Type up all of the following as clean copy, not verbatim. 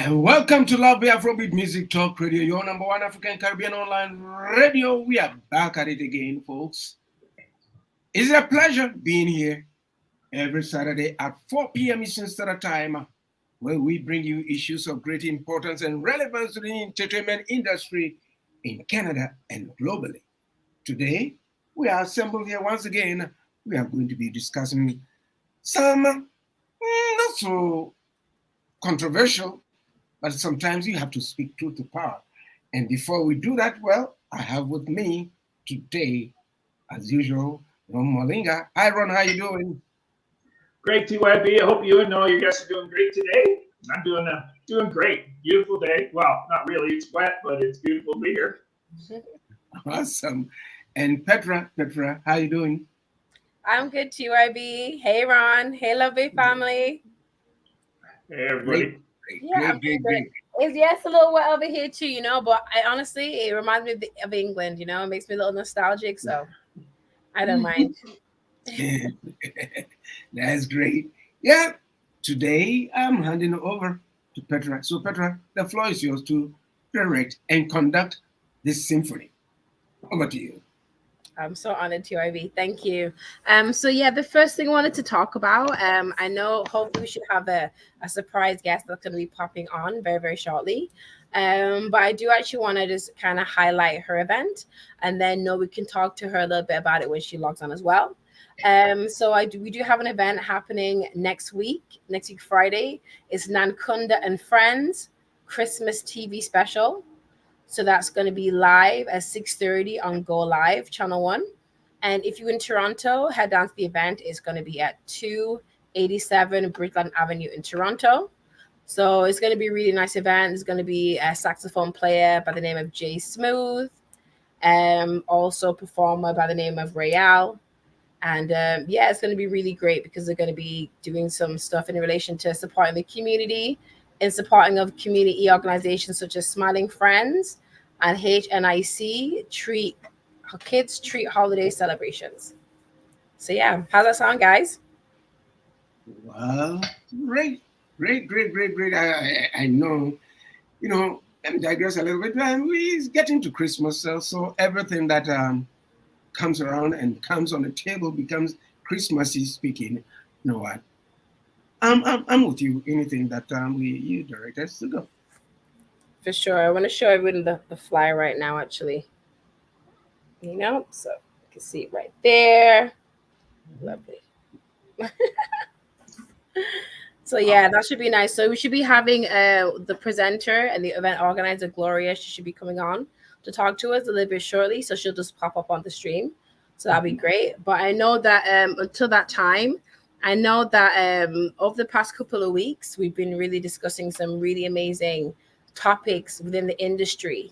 And welcome to Love Afrobeat Music Talk Radio, your number one African Caribbean online radio. We are back at it again, folks. It's a pleasure being here every Saturday at 4 p.m. Eastern Standard Time, where we bring you issues of great importance and relevance to the entertainment industry in Canada and globally. Today, we are assembled here once again. We are going to be discussing some not so controversial, but sometimes you have to speak truth to power. And before we do that, well, I have with me today, as usual, Ron Molinga. Hi, Ron, how you doing? Great, TYB. I hope you and all your guests are doing great today. I'm doing great. Beautiful day. Well, not really. It's wet, but it's beautiful to be here. Awesome. And Petra, how you doing? I'm good, TYB. Hey, Ron. Hey, Lovely family. Hey, everybody. Great. It's a little wet over here too, but it reminds me of England, it makes me a little nostalgic, so I don't mind. That's great. Yeah, today I'm handing over to Petra. So Petra, the floor is yours to direct and conduct this symphony. Over to you. I'm so honored, TYB. Thank you. The first thing I wanted to talk about, I know hopefully we should have a surprise guest that's going to be popping on very, very shortly. But I do actually want to just kind of highlight her event, and then we can talk to her a little bit about it when she logs on as well. We do have an event happening next week Friday. It's Nankunda and Friends Christmas TV special. So that's going to be live at 6:30 on Go Live, Channel 1. And if you're in Toronto, head down to the event. It's going to be at 287 Bridgeland Avenue in Toronto. So it's going to be a really nice event. There's going to be a saxophone player by the name of Jay Smooth, also a performer by the name of Rayal. And it's going to be really great because they're going to be doing some stuff in relation to supporting the community and supporting of community organizations such as Smiling Friends and HNIC Kids Treat Holiday Celebrations. So yeah, how's that sound, guys? Well, great. I know, let me digress a little bit. We're getting to Christmas, so everything that comes around and comes on the table becomes Christmassy speaking. You know what? I'm with you. Anything that you direct us to go. For sure. I want to show everyone the flyer right now, actually. So you can see it right there. Lovely. So yeah, that should be nice. So we should be having the presenter and the event organizer, Gloria. She should be coming on to talk to us a little bit shortly. So she'll just pop up on the stream. So that'll be great. But I know that until that time, over the past couple of weeks, we've been really discussing some really amazing topics within the industry,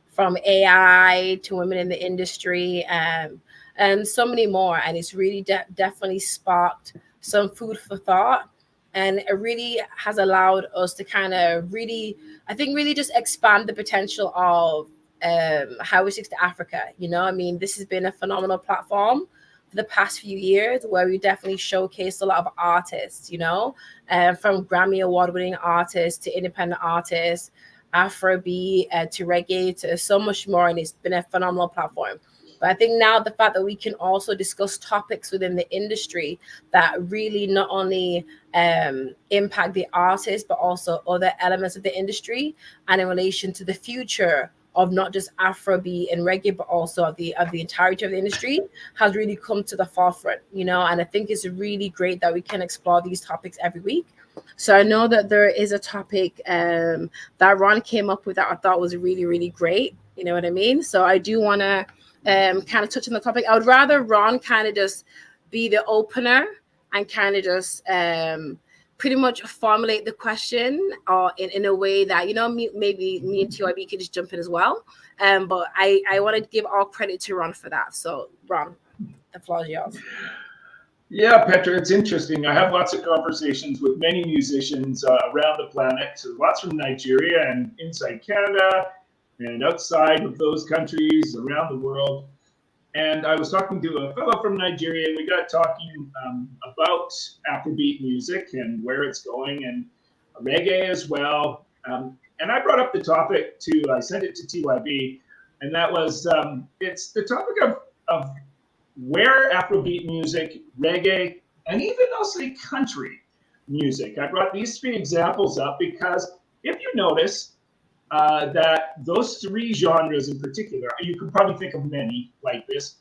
from AI to women in the industry, and so many more. And it's really definitely sparked some food for thought. And it really has allowed us to kind of really just expand the potential of Highway 6 to Africa. This has been a phenomenal platform for the past few years where we definitely showcased a lot of artists, from Grammy award-winning artists to independent artists, Afrobeat to reggae to so much more. And it's been a phenomenal platform. But I think now the fact that we can also discuss topics within the industry that really not only impact the artists, but also other elements of the industry and in relation to the future of not just Afrobeat and reggae, but also of the entirety of the industry has really come to the forefront, and I think it's really great that we can explore these topics every week. So I know that there is a topic that Ron came up with that I thought was really, really great. You know what I mean? So I do want to kind of touch on the topic. I would rather Ron kind of just be the opener and kind of just pretty much formulate the question or in a way that, maybe me and TYB could just jump in as well. But I want to give all credit to Ron for that. So Ron, the floor is yours. Yeah, Petra, it's interesting. I have lots of conversations with many musicians around the planet, so lots from Nigeria and inside Canada and outside of those countries around the world. And I was talking to a fellow from Nigeria, and we got talking about Afrobeat music and where it's going. And reggae as well. And I brought up the topic I sent it to TYB, and that was it's the topic of where Afrobeat music, reggae, and even I'll say country music. I brought these three examples up because if you notice that those three genres in particular, you could probably think of many like this,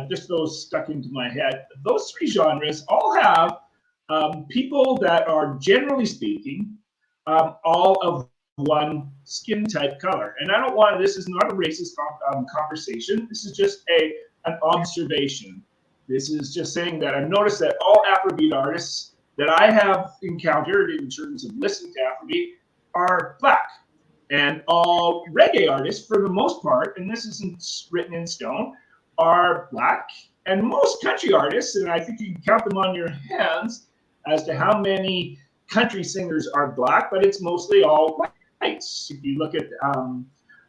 just those stuck into my head. Those three genres all have people that are generally speaking all of one skin type color. And I don't want, this is not a racist conversation. This is just an observation. This is just saying that I've noticed that all Afrobeat artists that I have encountered in terms of listening to Afrobeat are black. And all reggae artists, for the most part, and this isn't written in stone, are black. And most country artists, and I think you can count them on your hands as to how many country singers are black, but it's mostly all whites. If you look at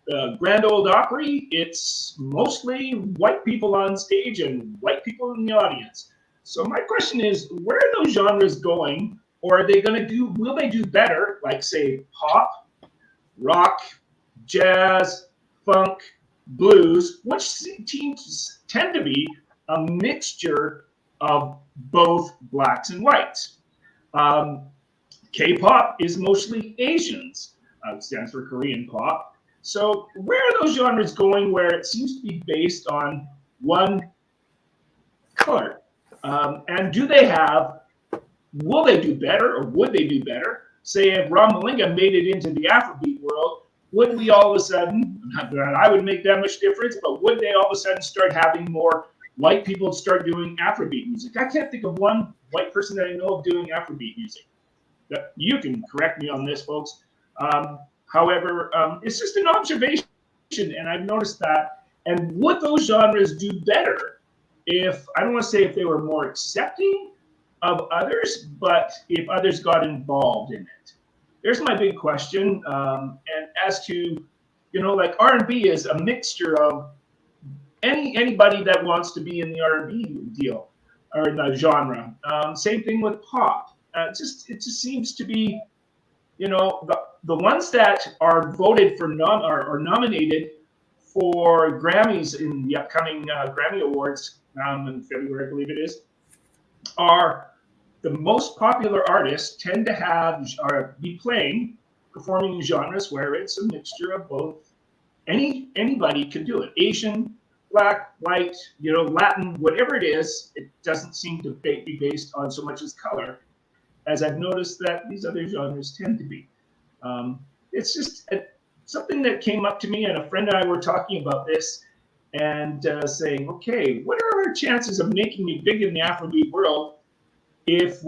the Grand Ole Opry, it's mostly white people on stage and white people in the audience. So my question is, where are those genres going? Or are they going to will they do better, like say pop, rock, jazz, funk, blues, which teams tend to be a mixture of both blacks and whites. K-pop is mostly Asians. It stands for Korean pop. So where are those genres going where it seems to be based on one color? And will they do better, or would they do better? Say if Ram Malinga made it into the Afrobeat world, would we all of a sudden, not that I would make that much difference, but would they all of a sudden start having more white people start doing Afrobeat music? I can't think of one white person that I know of doing Afrobeat music. You can correct me on this, folks. However, it's just an observation, and I've noticed that. And would those genres do better if, I don't want to say if they were more accepting of others, but if others got involved in it? There's my big question. And as to, like R&B is a mixture of anybody that wants to be in the R&B deal or in the genre. Same thing with pop. It just seems to be, the ones that are voted for or nominated for Grammys in the upcoming Grammy Awards in February, I believe it is, are the most popular artists tend to be performing in genres where it's a mixture of both. Anybody can do it. Asian, black, white, Latin, whatever it is, it doesn't seem to be based on so much as color, as I've noticed that these other genres tend to be. It's just something that came up to me, and a friend and I were talking about this and saying, okay, what are our chances of making it big in the Afrobeat world if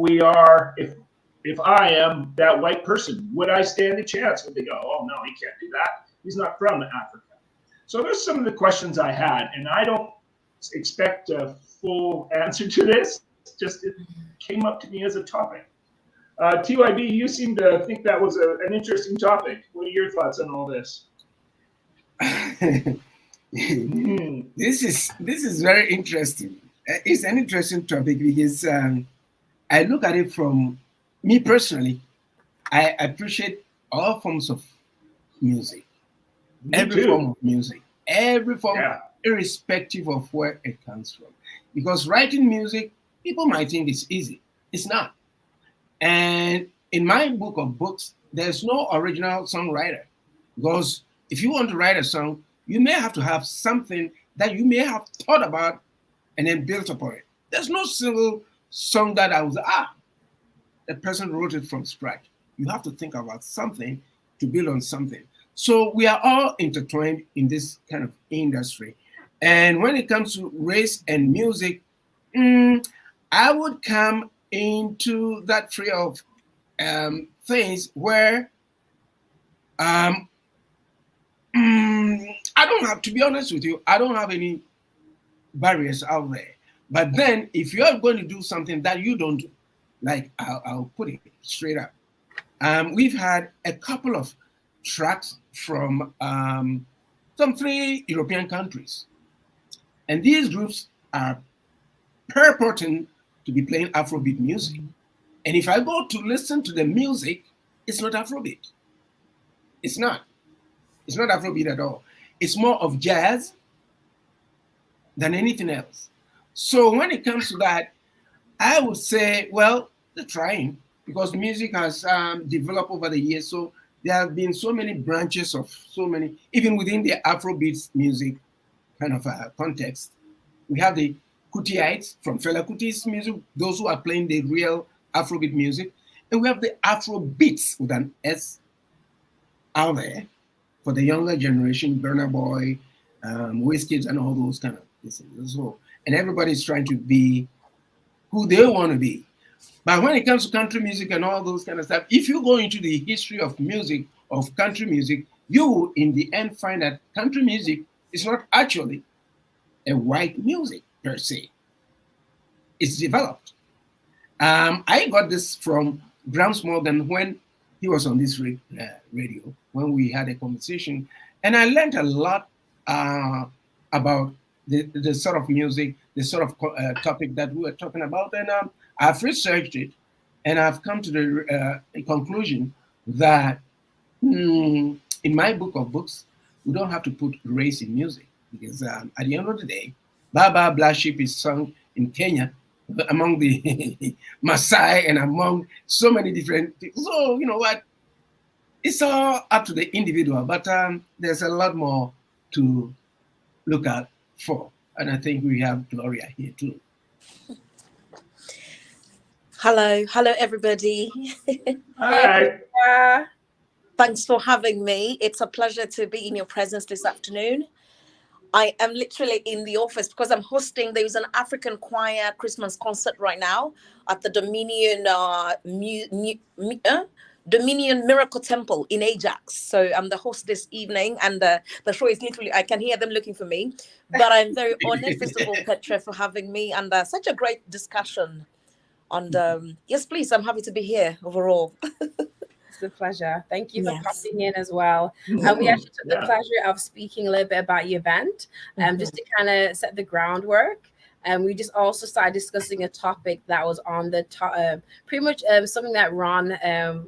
I am that white person? Would I stand a chance? Would they go, oh, no, he can't do that. He's not from Africa. So there's some of the questions I had, and I don't expect a full answer to this. Just it came up to me as a topic. TYB, you seem to think that was an interesting topic. What are your thoughts on all this? This is very interesting. It's an interesting topic because I look at it from me personally. I appreciate all forms of music, every form of music, every form, irrespective of where it comes from. Because writing music, people might think it's easy. It's not. And in my book of books, there's no original songwriter. Because if you want to write a song, you may have to have something that you may have thought about and then built upon it. There's no single song that I was, the person wrote it from scratch. You have to think about something to build on something. So we are all intertwined in this kind of industry. And when it comes to race and music, I would come into that tree of things where I don't have, to be honest with you, I don't have any barriers out there. But then if you're going to do something that you don't do, like I'll put it straight up. We've had a couple of tracks from some 3 European countries. And these groups are purporting to be playing Afrobeat music. And if I go to listen to the music, it's not Afrobeat. It's not. It's not Afrobeat at all. It's more of jazz than anything else. So when it comes to that, I would say, well, they're trying because music has developed over the years. So there have been so many branches of so many, even within the Afrobeat music kind of context. We have the Kutiites from Fela Kuti's music, those who are playing the real Afrobeat music. And we have the Afrobeats with an S out there for the younger generation, Burna Boy, Wizkid, and all those kind of things. So, and everybody's trying to be who they want to be. But when it comes to country music and all those kind of stuff, if you go into the history of music, of country music, you will in the end find that country music is not actually a white music per se. It's developed. I got this from Grams Morgan when he was on this radio, when we had a conversation. And I learned a lot about the sort of music, the sort of topic that we were talking about. And I've researched it, and I've come to the conclusion that in my book of books, we don't have to put race in music because at the end of the day, Baba Black Sheep is sung in Kenya among the Maasai and among so many different things. So, you know what? It's all up to the individual, but there's a lot more to look out for. And I think we have Gloria here too. Hello everybody. Hi. Thanks for having me. It's a pleasure to be in your presence this afternoon. I am literally in the office because I'm hosting, there's an African choir Christmas concert right now at the Dominion Miracle Temple in Ajax. So I'm the host this evening, and the show is literally, I can hear them looking for me. But I'm very honored, first of all, Petra, for having me, and such a great discussion. And yes, please, I'm happy to be here overall. It's a pleasure. Thank you for Yes. popping in as well. And we actually took the pleasure of speaking a little bit about your event, just to kind of set the groundwork. And we just also started discussing a topic that was on the top, pretty much something that Ron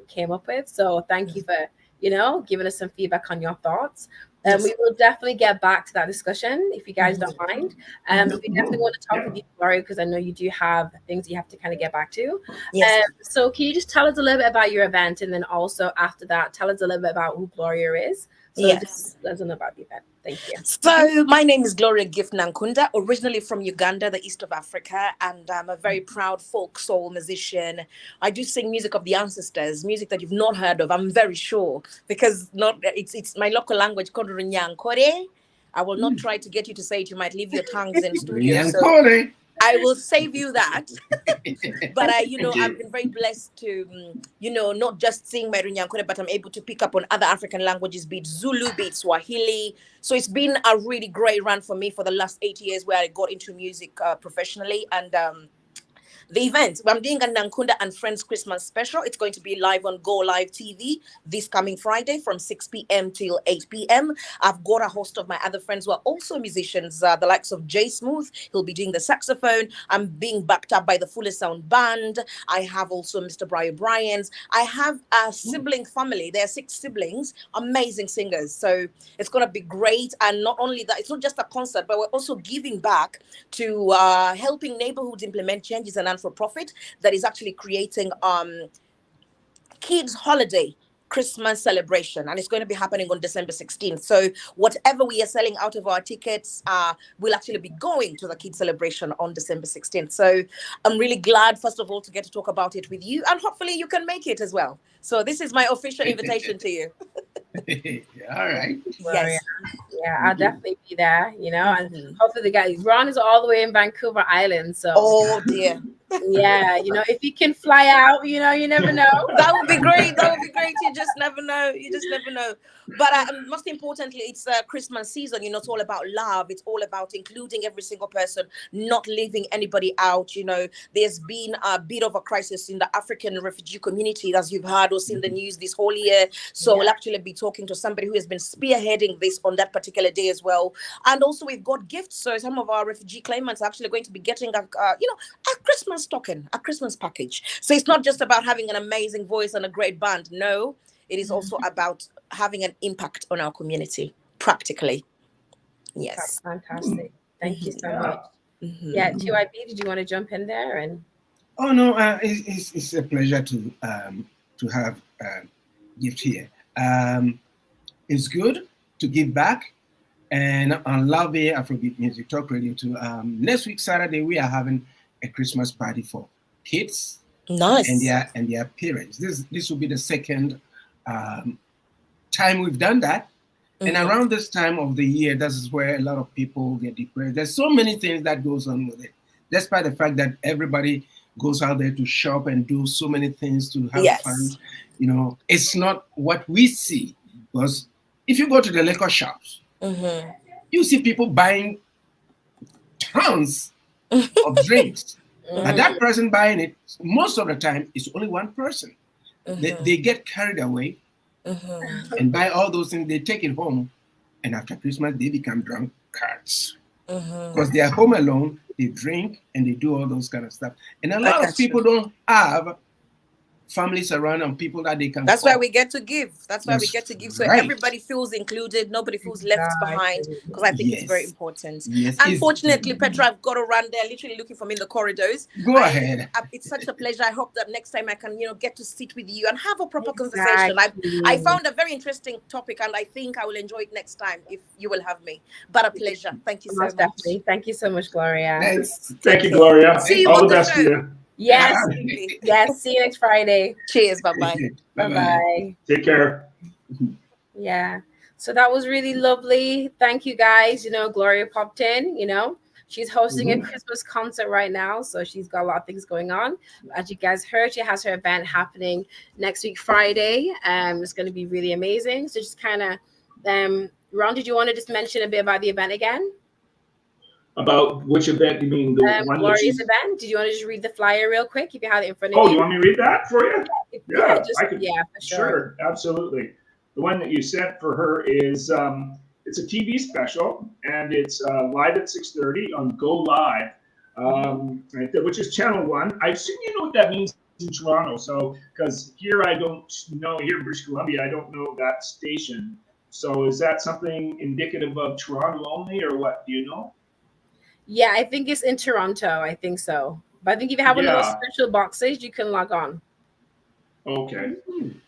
came up with. So thank you for, giving us some feedback on your thoughts. We will definitely get back to that discussion if you guys don't mind. We definitely want to talk with you, Gloria, because I know you do have things you have to kind of get back to. Yes. So can you just tell us a little bit about your event, and then also after that, tell us a little bit about who Gloria is? So Yes. just let us know about the event. Thank you. So my name is Gloria Gift Nankunda, originally from Uganda, the east of Africa, and I'm a very proud folk soul musician. I do sing music of the ancestors, music that you've not heard of, I'm very sure, because it's my local language called Runyankore. I will not try to get you to say it. You might leave your tongues in studio. So I will save you that. But I've been very blessed to, not just sing my Runyankore, but I'm able to pick up on other African languages, be it Zulu, be it Swahili. So it's been a really great run for me for the last 8 years where I got into music professionally. And the event, I'm doing a Nankunda and Friends Christmas special. It's going to be live on Go Live TV this coming Friday from 6 p.m. till 8 p.m. I've got a host of my other friends who are also musicians, the likes of Jay Smooth. He'll be doing the saxophone. I'm being backed up by the Fuller Sound Band. I have also Mr. Brian Bryans. I have a sibling family. There are 6 siblings, amazing singers. So it's going to be great. And not only that, it's not just a concert, but we're also giving back to helping neighborhoods implement changes and for profit that is actually creating kids holiday Christmas celebration, and it's going to be happening on December 16th. So whatever we are selling out of our tickets will actually be going to the kids celebration on December 16th. So I'm really glad, first of all, to get to talk about it with you, and hopefully you can make it as well. So this is my official invitation to you. All right. Yes. Yeah, I'll definitely be there, and hopefully the guys, Ron is all the way in Vancouver Island. So oh dear. Yeah, if you can fly out, you never know. That would be great. You just never know. But most importantly, it's Christmas season. It's all about love. It's all about including every single person, not leaving anybody out. There's been a bit of a crisis in the African refugee community, as you've heard or seen the news this whole year. So we'll actually be talking to somebody who has been spearheading this on that particular day as well. And also we've got gifts. So some of our refugee claimants are actually going to be getting a Christmas Christmas stocking, a Christmas package. So it's not just about having an amazing voice and a great band. No, it is also about having an impact on our community practically. Yes. Fantastic. Thank you so much. Mhm. Yeah, TYB, did you want to jump in there? And Oh no, it's a pleasure to have gift here. It's good to give back, and on Love Afrobeat Music Talk Radio too. Next week Saturday we are having a Christmas party for kids Nice. and their parents. This will be the second time we've done that. And Mhm. around this time of the year, this is where a lot of people get depressed. There's so many things that goes on with it, despite the fact that everybody goes out there to shop and do so many things to have Yes. fun. You know, it's not what we see. Because if you go to the liquor shops, Mhm. you see people buying tons of drinks. But that person buying it, most of the time, is only one person. They get carried away Mhm. and buy all those things. They take it home, and after Christmas, they become drunkards Mhm. because they are home alone. They drink and they do all those kind of stuff. And a I lot of got you. people don't have families around and people that they can. That's call. why we get to give. That's why we That's get to give. So right. everybody feels included. Nobody feels left behind. Because I think it's very Yes. important. Yes. Unfortunately, Petra, I've got to run. They're literally looking for me in the corridors. Go ahead. It's such a pleasure. I hope that next time I can, get to sit with you and have a proper conversation. I found a very interesting topic, and I think I will enjoy it next time if you will have me. But a pleasure. Thank you so most much. definitely. Thank you so much, Gloria. Thanks. Thank you, Gloria. See you All on the the best to show. you. Yes, Absolutely. yes. See you next Friday. Cheers. Bye-bye. Bye bye. Take care. Yeah. So that was really lovely. Thank you guys. Gloria popped in, she's hosting a Christmas concert right now. So she's got a lot of things going on. As you guys heard, she has her event happening next week, Friday. It's going to be really amazing. So just kind of, Ron, did you want to just mention a bit about the event again? About which event? You mean the one that Gloria's she's... event. Did you want to just read the flyer real quick if you have it in front of Oh, you? you want me to read that for you? Yeah, I could. Yeah, for sure. Sure, absolutely. The one that you sent for her is it's a TV special, and it's live at 6:30 on Go Live, right there, which is Channel 1. I assume you know what that means in Toronto. So, because here I don't know, here in British Columbia, I don't know that station. So, is that something indicative of Toronto only, or what? Do you know? Yeah, I think it's in Toronto. I think so. But I think if you have one of those special boxes, you can log on. Okay.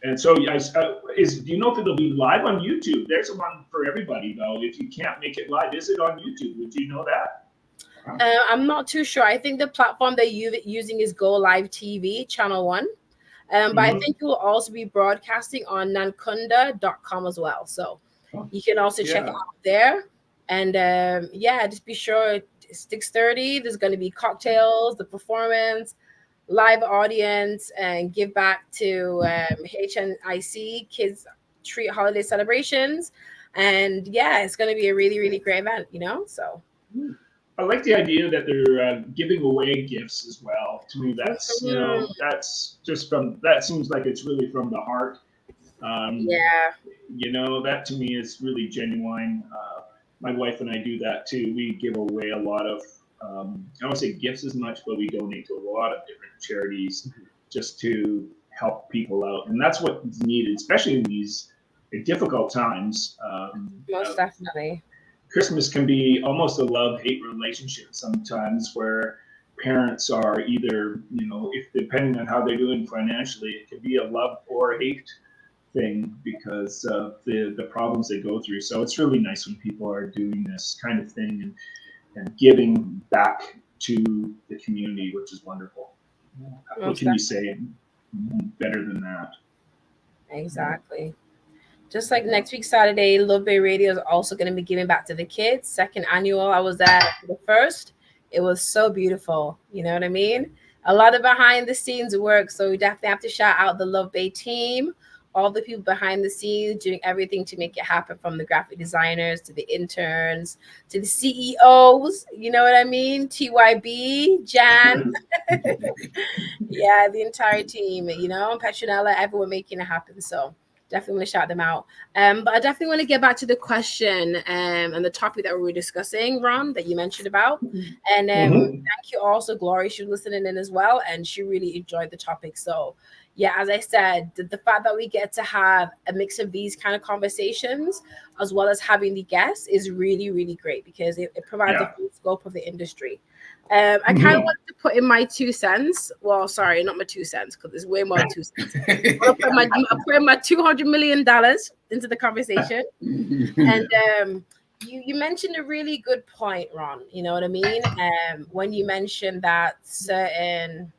And so, do you know if it'll be live on YouTube? There's one for everybody, though. If you can't make it live, is it on YouTube? Would you know that? I'm not too sure. I think the platform they're using is Go Live TV, Channel 1. But I think it will also be broadcasting on nankunda.com as well. So you can also check it out there. And just be sure it's 6:30. There's going to be cocktails, the performance, live audience, and give back to HNIC Kids Treat Holiday Celebrations. And it's going to be a really, really great event, so. I like the idea that they're giving away gifts as well. To me, that's that's just that seems like it's really from the heart. That to me is really genuine. My wife and I do that too. We give away a lot of I don't say gifts as much, but we donate to a lot of different charities just to help people out, and that's what's needed, especially in these difficult times. Most definitely. Christmas can be almost a love-hate relationship sometimes, where parents are either, if depending on how they're doing financially, it can be a love or hate thing because of the problems they go through. So it's really nice when people are doing this kind of thing and giving back to the community, which is wonderful. What can you say better than that? Exactly. Just like next week, Saturday, Love Bay Radio is also going to be giving back to the kids. Second annual. I was at the first. It was so beautiful. You know what I mean? A lot of behind the scenes work. So we definitely have to shout out the Love Bay team, all the people behind the scenes doing everything to make it happen, from the graphic designers to the interns to the CEOs. You know what I mean? TYB, Jan. The entire team, Petronella, everyone making it happen. So Definitely want to shout them out. But I definitely want to get back to the question and the topic that we were discussing, Ron, that you mentioned about. And thank you also, Glory. She was listening in as well, and she really enjoyed the topic. So, yeah, as I said, the fact that we get to have a mix of these kind of conversations, as well as having the guests, is really, really great because it provides the full scope of the industry. I kind of wanted to put in my 2 cents. Well, sorry, not my 2 cents, because there's way more than 2 cents. I'm putting my $200 million into the conversation. And you mentioned a really good point, Ron. You know what I mean? When you mentioned that certain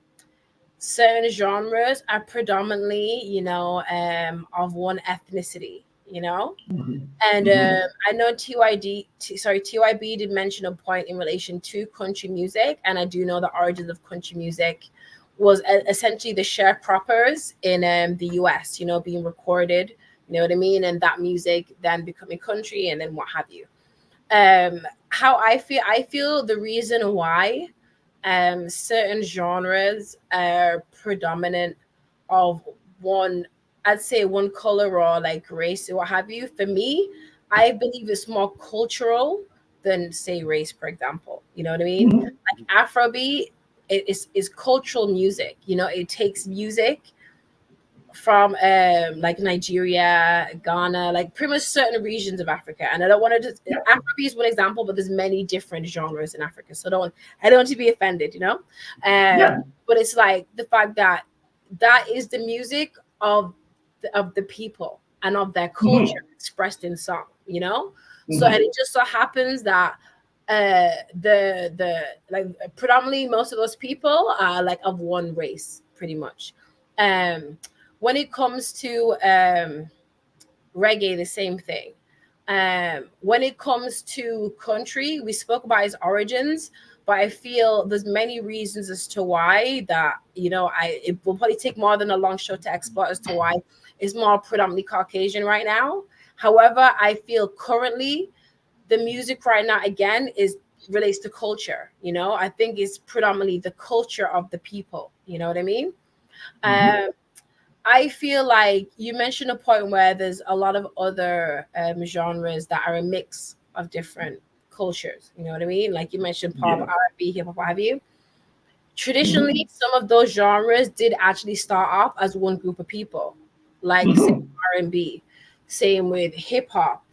genres are predominantly, of one ethnicity, And I know TYB did mention a point in relation to country music, and I do know the origins of country music was essentially the sharecroppers in the US, being recorded, you know what I mean, and that music then becoming country and then what have you. How I feel the reason why certain genres are predominant of one, I'd say one color or like race or what have you. For me, I believe it's more cultural than say race, for example. You know what I mean? Like Afrobeat is cultural music. It takes music from like Nigeria, Ghana, like pretty much certain regions of Africa. And I don't want to just Afrobeat is one example, but there's many different genres in Africa. So I don't want to be offended, But it's like the fact that is the music of the people and of their culture expressed in song, So and it just so happens that the like predominantly most of those people are like of one race, pretty much. When it comes to reggae, the same thing. When it comes to country, we spoke about its origins, but I feel there's many reasons as to why that, it will probably take more than a long show to explore as to why it's more predominantly Caucasian right now. However, I feel currently the music right now, again, relates to culture. I think it's predominantly the culture of the people. You know what I mean? I feel like you mentioned a point where there's a lot of other genres that are a mix of different cultures. You know what I mean? Like you mentioned pop, R&B, hip hop, what have you. Traditionally, some of those genres did actually start off as one group of people, like R&B. Same with hip hop.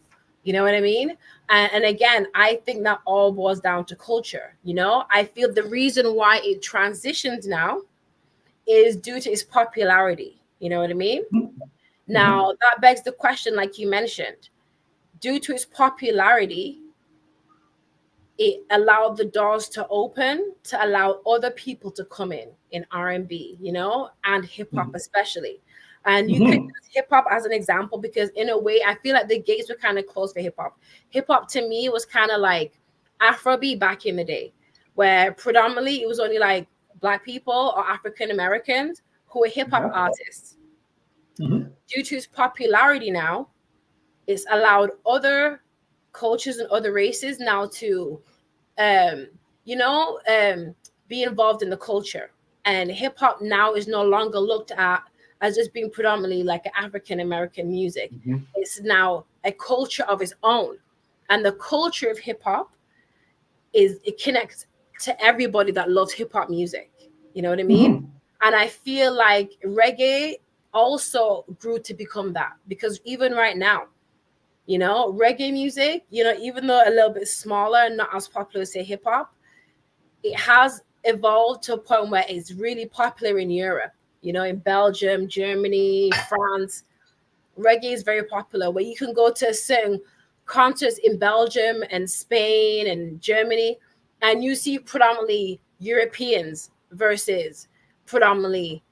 You know what I mean? And again, I think that all boils down to culture. I feel the reason why it transitions now is due to its popularity. You know what I mean? Now, that begs the question, like you mentioned, due to its popularity, it allowed the doors to open to allow other people to come in R&B, and hip hop especially. And you could use hip hop as an example because in a way, I feel like the gates were kind of closed for hip hop. Hip hop to me was kind of like Afrobeat back in the day, where predominantly it was only like Black people or African Americans who were hip hop artists. Due to its popularity now, it's allowed other cultures and other races now to, be involved in the culture. And hip hop now is no longer looked at as just being predominantly like African American music. It's now a culture of its own. And the culture of hip hop it connects to everybody that loves hip hop music. You know what I mean? And I feel like reggae also grew to become that because even right now, reggae music, even though a little bit smaller, not as popular as say hip hop, it has evolved to a point where it's really popular in Europe, in Belgium, Germany, France. Reggae is very popular where you can go to certain concerts in Belgium and Spain and Germany, and you see predominantly Europeans versus predominantly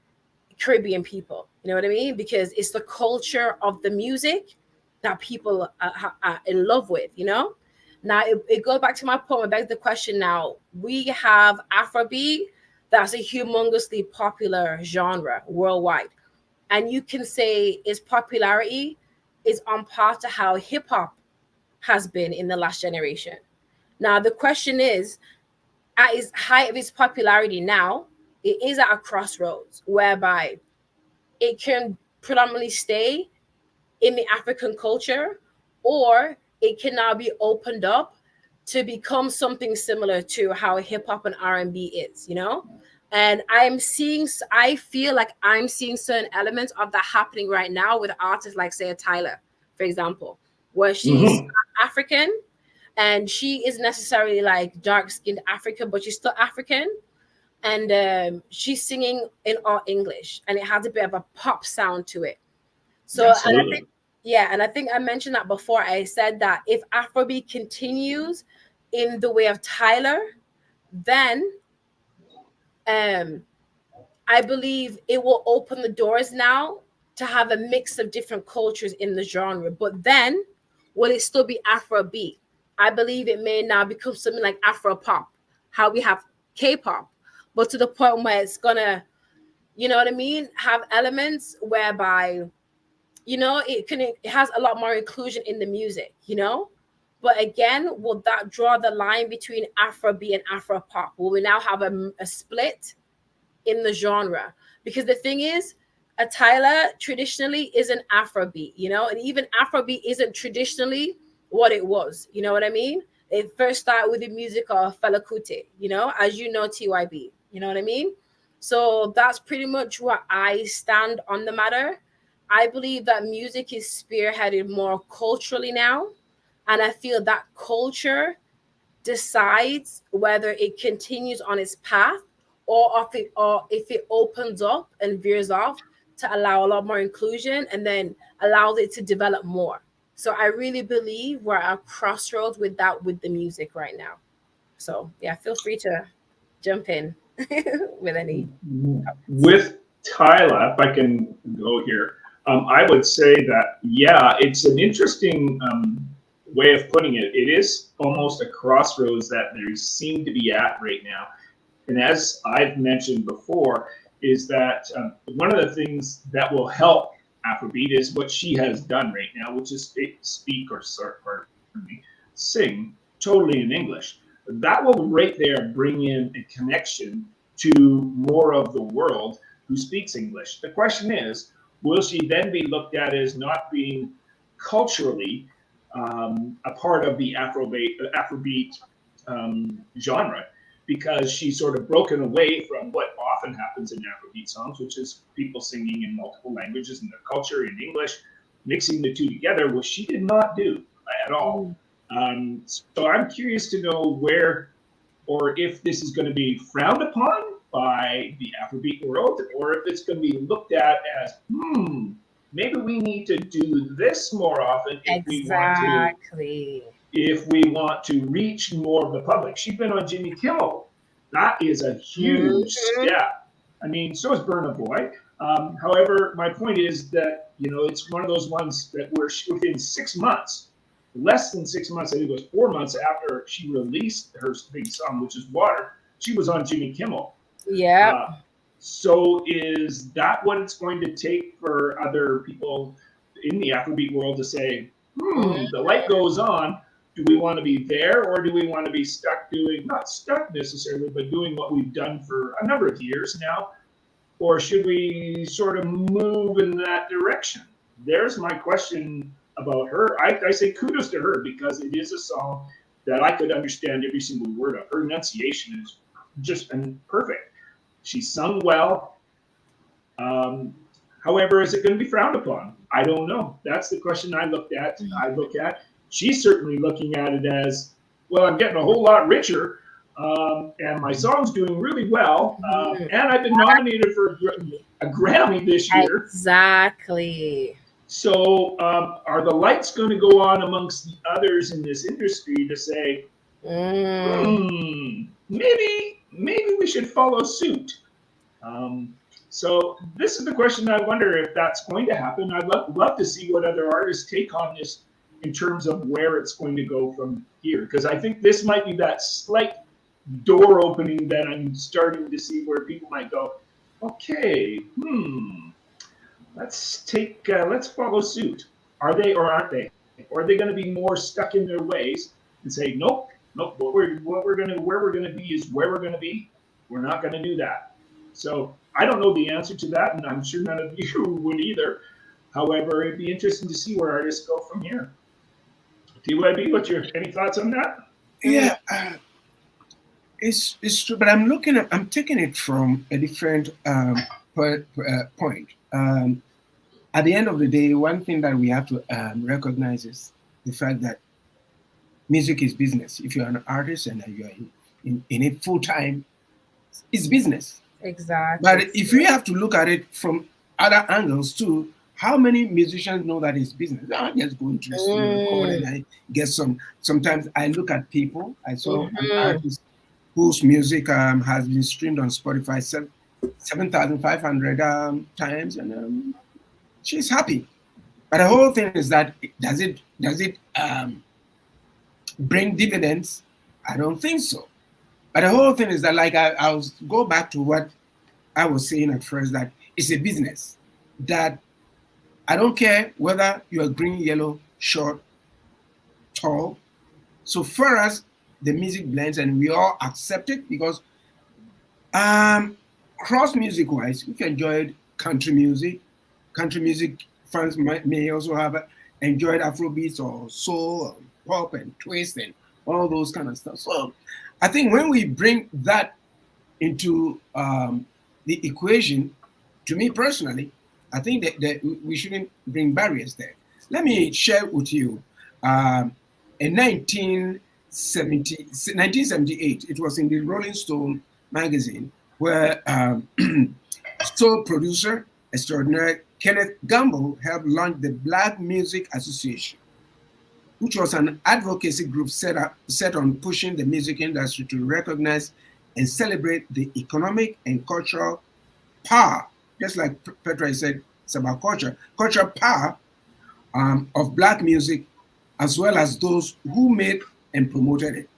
Caribbean people. You know what I mean? Because it's the culture of the music that people are in love with, Now, it goes back to my point. It begs the question now. We have Afrobeat. That's a humongously popular genre worldwide. And you can say its popularity is on par to how hip hop has been in the last generation. Now, the question is, at its height of its popularity now, it is at a crossroads whereby it can predominantly stay in the African culture, or it can now be opened up to become something similar to how hip hop and R&B is, you know? And I feel like I'm seeing certain elements of that happening right now with artists like, say, a Tyler, for example, where she's African and she is necessarily like dark skinned African, but she's still African. And she's singing in all English and it has a bit of a pop sound to it. So, Absolutely. and I think I mentioned that before. I said that if Afrobeat continues in the way of Tyler, then I believe it will open the doors now to have a mix of different cultures in the genre. But then, will it still be Afrobeat? I believe it may now become something like Afro pop, how we have K-pop, but to the point where it's gonna, you know what I mean, have elements whereby, you know, it has a lot more inclusion in the music, you know. But again, will that draw the line between Afrobeat and Afro pop? Will we now have a split in the genre? Because the thing is, a Tyler traditionally isn't Afrobeat, you know, and even Afrobeat isn't traditionally what it was, you know what I mean? It first started with the music of Fela Kuti, you know, as you know, TYB, you know what I mean? So that's pretty much what I stand on the matter. I believe that music is spearheaded more culturally now, and I feel that culture decides whether it continues on its path, or if it opens up and veers off to allow a lot more inclusion and then allows it to develop more. So I really believe we're at a crossroads with that with the music right now. So yeah, feel free to jump in with any. With Tyler, if I can go here, I would say that, yeah, it's an interesting way of putting it. It is almost a crossroads that they seem to be at right now. And as I've mentioned before, is that one of the things that will help Afrobeat is what she has done right now, which is sing totally in English. That will right there bring in a connection to more of the world who speaks English. The question is, will she then be looked at as not being culturally a part of the Afrobeat genre, because she's sort of broken away from what often happens in Afrobeat songs, which is people singing in multiple languages in their culture, in English, mixing the two together, which she did not do at all. So I'm curious to know where, or if this is going to be frowned upon by the Afrobeat world, or if it's going to be looked at as, maybe we need to do this more often if we want to reach more of the public. She's been on Jimmy Kimmel. That is a huge step. I mean, so is Burna Boy. However, my point is that, you know, it's one of those ones that we're within 6 months, less than 6 months, I think it was 4 months after she released her big song, which is Water, she was on Jimmy Kimmel. Yeah. So is that what it's going to take for other people in the Afrobeat world to say, the light goes on, do we want to be there, or do we want to be stuck doing, not stuck necessarily, but doing what we've done for a number of years now? Or should we sort of move in that direction? There's my question about her. I say kudos to her, because it is a song that I could understand every single word of. Her enunciation is just perfect. She sung well. However, is it going to be frowned upon? I don't know. That's the question I look at. She's certainly looking at it as, well, I'm getting a whole lot richer, and my song's doing really well, and I've been nominated for a Grammy this year. Exactly. So are the lights going to go on amongst the others in this industry to say, maybe we should follow suit? So this is the question. I wonder if that's going to happen. I'd love to see what other artists take on this in terms of where it's going to go from here, because I think this might be that slight door opening that I'm starting to see where people might go, okay, let's follow suit. Are they or aren't they? Or are they going to be more stuck in their ways and say, nope, where we're going to be is where we're going to be. We're not going to do that. So I don't know the answer to that, and I'm sure none of you would either. However, it'd be interesting to see where artists go from here. TYB, any thoughts on that? Yeah, it's true, but I'm taking it from a different point. At the end of the day, one thing that we have to recognize is the fact that music is business. If you're an artist and you're in it full time, it's business. Exactly. But if we have to look at it from other angles too, how many musicians know that it's business? I'm just going to the studio and I get some. Sometimes I look at people. I saw an artist whose music has been streamed on Spotify 7,500 times, and she's happy. But the whole thing is that does it bring dividends? I don't think so. But the whole thing is that, like, I'll go back to what I was saying at first, that it's a business. That I don't care whether you are green, yellow, short, tall. So far as the music blends and we all accept it, because cross music wise, we enjoyed country music. Country music fans may also have enjoyed Afrobeats or soul or pop and twist and all those kind of stuff. So I think when we bring that into the equation, to me personally, I think that we shouldn't bring barriers there. Let me share with you. In 1978, it was in the Rolling Stone magazine, where soul producer extraordinary Kenneth Gamble helped launch the Black Music Association, which was an advocacy group set on pushing the music industry to recognize and celebrate the economic and cultural power, just like Petra said, it's about cultural power of Black music, as well as those who made and promoted it.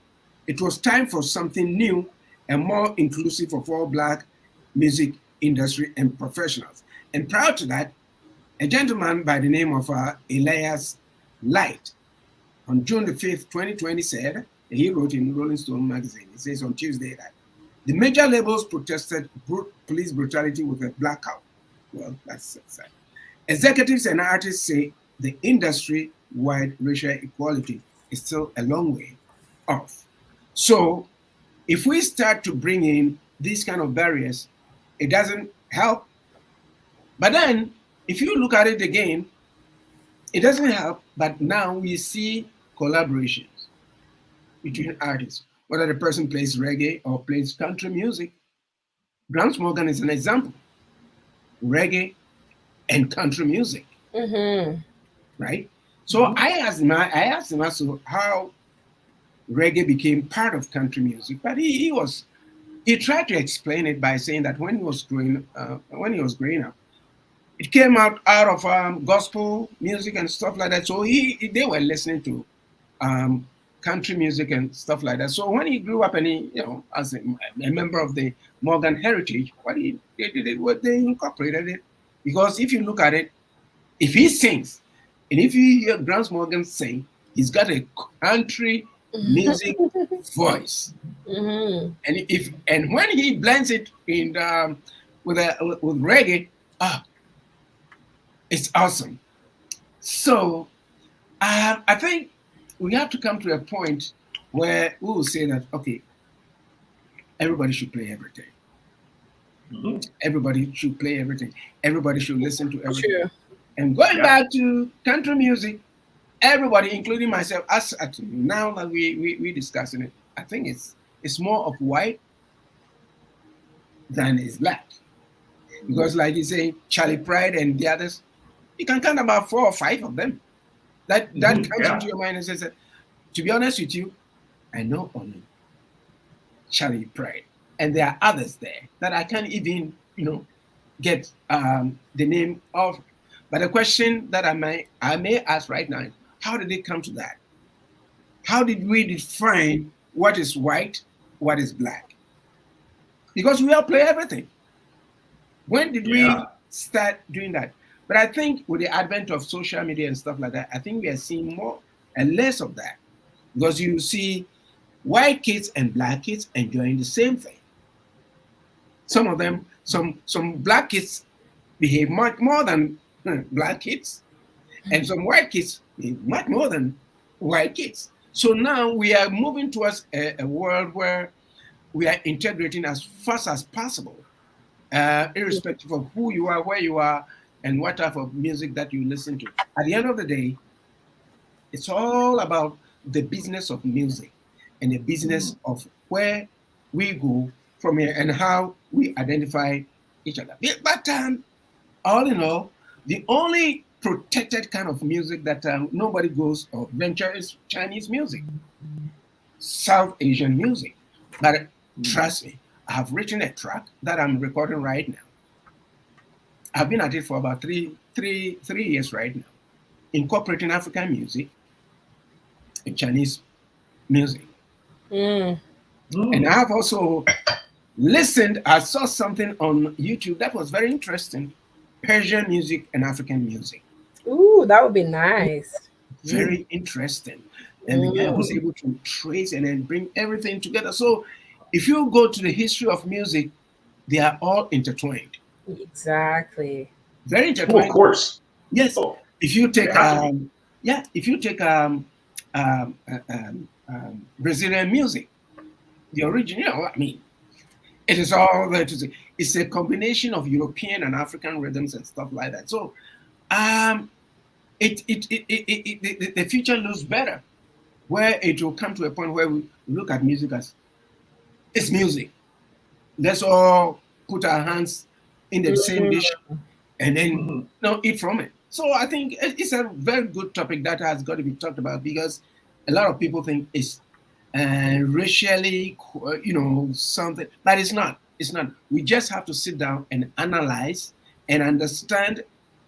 It was time for something new and more inclusive of all Black music industry and professionals. And prior to that, a gentleman by the name of Elias Light, on June the 5th, 2020 said, he wrote in Rolling Stone magazine, he says on Tuesday that the major labels protested police brutality with a blackout. Well, that's sad. Executives and artists say the industry-wide racial equality is still a long way off. So if we start to bring in these kind of barriers, it doesn't help. But then, if you look at it again, it doesn't help, but now we see collaborations between artists, whether the person plays reggae or plays country music. Grant Morgan is an example. Reggae and country music, right? So I asked him also how reggae became part of country music, but he tried to explain it by saying that when he was growing up, it came out of gospel music and stuff like that. So they were listening to country music and stuff like that. So when he grew up and as a member of the Morgan heritage, what they incorporated it. Because if you look at it, if he sings, and if you hear Grant Morgan sing, he's got a country music voice. And when he blends it in with reggae, it's awesome. So I think we have to come to a point where we will say that, okay, everybody should play everything. Everybody should play everything. Everybody should listen to everything. Sure. And going back to country music, everybody, including myself, now that we're discussing it, I think it's more of white than it's black. Because like you say, Charlie Pride and the others, you can count about 4 or 5 of them. That comes into your mind and says that, to be honest with you, I know only Charlie Pride. And there are others there that I can't even, get the name of. But the question that I may ask right now is, how did it come to that? How did we define what is white, what is black? Because we all play everything. When did we start doing that? But I think with the advent of social media and stuff like that, I think we are seeing more and less of that. Because you see white kids and black kids enjoying the same thing. Some of them, some black kids behave much more than black kids, and some white kids, much more than white kids. So now we are moving towards a world where we are integrating as fast as possible, irrespective of who you are, where you are, and what type of music that you listen to. At the end of the day, it's all about the business of music and the business of where we go from here and how we identify each other. But all in all, the only protected kind of music that nobody goes or venture is Chinese music, South Asian music. But trust me, I have written a track that I'm recording right now. I've been at it for about three years right now, incorporating African music and Chinese music. And I have also listened, I saw something on YouTube that was very interesting, Persian music and African music. Ooh, that would be nice. Very interesting. And the guy was able to trace and then bring everything together. So if you go to the history of music, they are all intertwined. Exactly. Very intertwined. Oh, of course. Yes. Oh, if you take Brazilian music, the original, I mean, it is all there to say. It's a combination of European and African rhythms and stuff like that. So the future looks better, where it will come to a point where we look at music as it's music. Let's all put our hands in the same dish and then eat from it. So I think it's a very good topic that has got to be talked about, because a lot of people think it's racially, something, but it's not. It's not. We just have to sit down and analyze and understand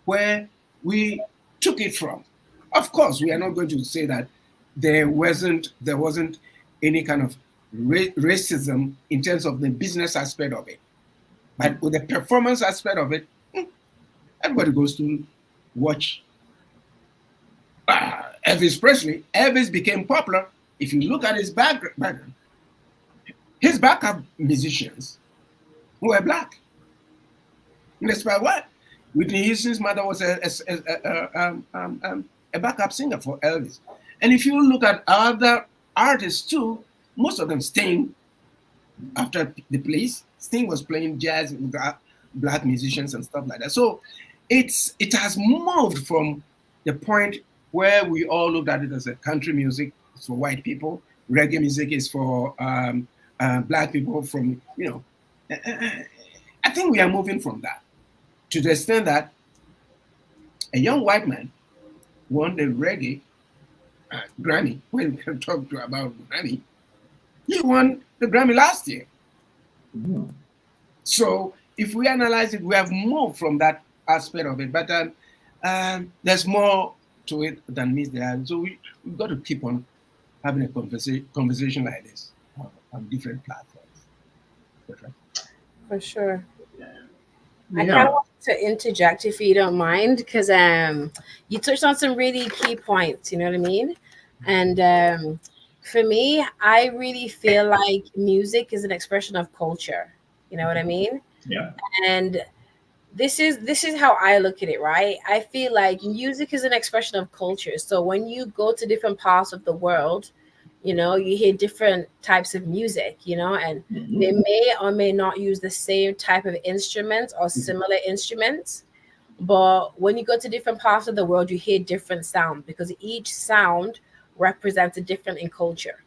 where we took it from. Of course, we are not going to say that there wasn't any kind of racism in terms of the business aspect of it, but with the performance aspect of it, everybody goes to watch Elvis Presley. Elvis became popular. If you look at his background, his backup musicians were black. And despite what? Whitney Houston's mother was a backup singer for Elvis. And if you look at other artists too, most of them, Sting, after the Police, Sting was playing jazz with black musicians and stuff like that. So it has moved from the point where we all looked at it as a country music, it's for white people, reggae music is for black people. From I think we are moving from that to the extent that a young white man won the reggae Grammy. When we talk about Grammy, he won the Grammy last year. So if we analyze it, we have moved from that aspect of it, but there's more to it than meets the eye. So we've got to keep on having a conversation like this on different platforms. For sure. Yeah. I kind of want to interject, if you don't mind, because you touched on some really key points, you know what I mean? And for me, I really feel like music is an expression of culture, you know what I mean? Yeah. And this is how I look at it, right? I feel like music is an expression of culture. So when you go to different parts of the world, you hear different types of music, and they may or may not use the same type of instruments or similar instruments. But when you go to different parts of the world, you hear different sounds, because each sound represents a different in culture.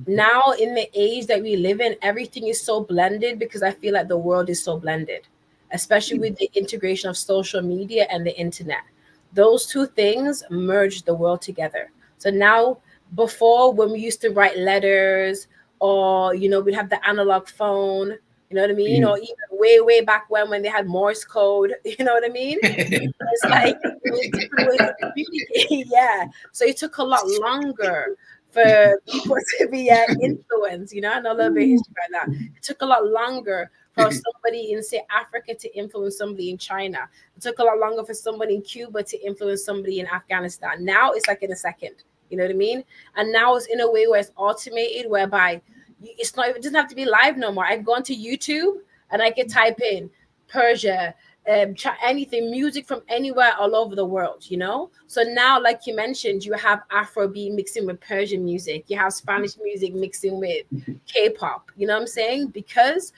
Now, in the age that we live in, everything is so blended, because I feel like the world is so blended, especially with the integration of social media and the internet. Those two things merge the world together. So now, before, when we used to write letters, or we'd have the analog phone, you know what I mean, or even way back when they had Morse code, you know what I mean. It's like it was different ways to communicate. Yeah, so it took a lot longer for people to be influenced, and a little bit of history like that. It took a lot longer for somebody in, say, Africa to influence somebody in China. It took a lot longer for somebody in Cuba to influence somebody in Afghanistan. Now it's like in a second. You know what I mean? And now it's in a way where it's automated, whereby it doesn't have to be live no more. I go onto YouTube and I can type in Persia, anything, music from anywhere all over the world, you know. So now, like you mentioned, you have Afrobeat mixing with Persian music, you have Spanish music mixing with K-pop, you know what I'm saying? Because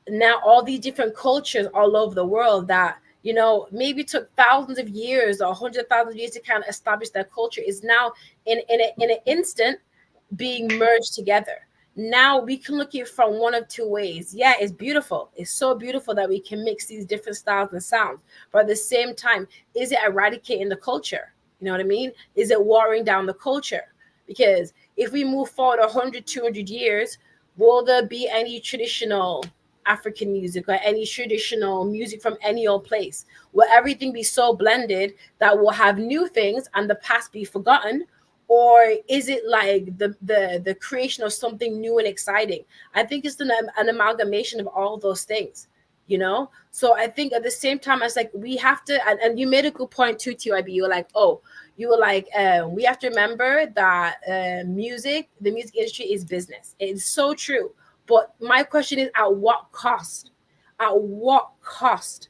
now all these different cultures all over the world that, you know, maybe took thousands of years or 100,000 years to kind of establish their culture is now in an instant being merged together. Now we can look at it from one of two ways. Yeah, it's beautiful. It's so beautiful that we can mix these different styles and sounds. But at the same time, is it eradicating the culture? You know what I mean? Is it watering down the culture? Because if we move forward 100, 200 years, will there be any traditional African music or any traditional music from any old place? Will everything be so blended that we'll have new things and the past be forgotten? Or is it like the creation of something new and exciting? I think it's an amalgamation of all those things, you know. So I think at the same time, as like we have to, and you made a good point too, TYB. You were like, we have to remember that the music industry is business. It's so true. But my question is, at what cost? At what cost?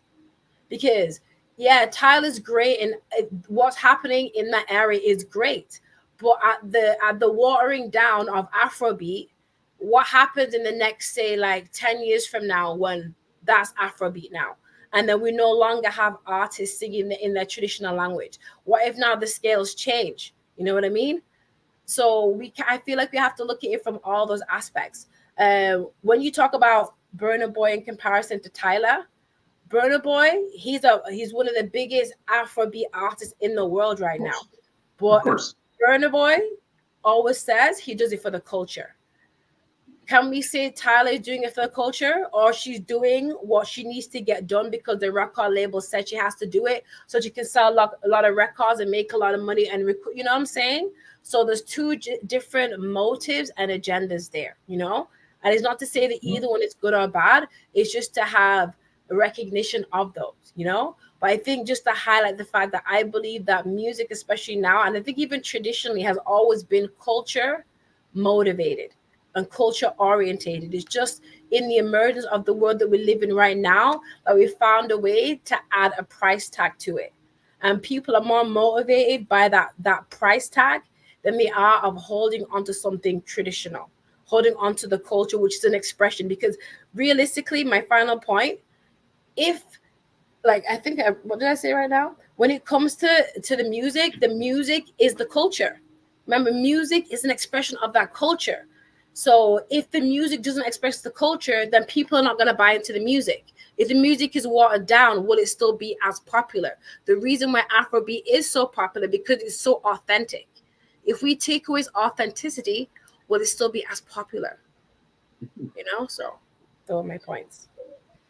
Because yeah, Tyler's great, and what's happening in that area is great. But at the watering down of Afrobeat, what happens in the next, say, like 10 years from now when that's Afrobeat now? And then we no longer have artists singing in their traditional language. What if now the scales change? You know what I mean? So I feel like we have to look at it from all those aspects. When you talk about Burna Boy in comparison to Tyler, Burna Boy, he's one of the biggest Afrobeat artists in the world right now. But Burna Boy always says he does it for the culture. Can we say Tyler is doing it for the culture, or she's doing what she needs to get done because the record label said she has to do it so she can sell a lot of records and make a lot of money and you know what I'm saying? So there's two different motives and agendas there, you know? And it's not to say that either one is good or bad. It's just to have a recognition of those, you know? But I think just to highlight the fact that I believe that music, especially now, and I think even traditionally, has always been culture motivated and culture orientated. It's just in the emergence of the world that we live in right now that we found a way to add a price tag to it. And people are more motivated by that price tag than they are of holding onto something traditional, holding onto the culture, which is an expression. Because realistically, my final point, if like I think what did I say right now? When it comes to the music is the culture. Remember, music is an expression of that culture. So if the music doesn't express the culture, then people are not going to buy into the music. If the music is watered down, will it still be as popular? The reason why Afrobeat is so popular because it's so authentic. If we take away its authenticity, will it still be as popular? You know, so those are my points.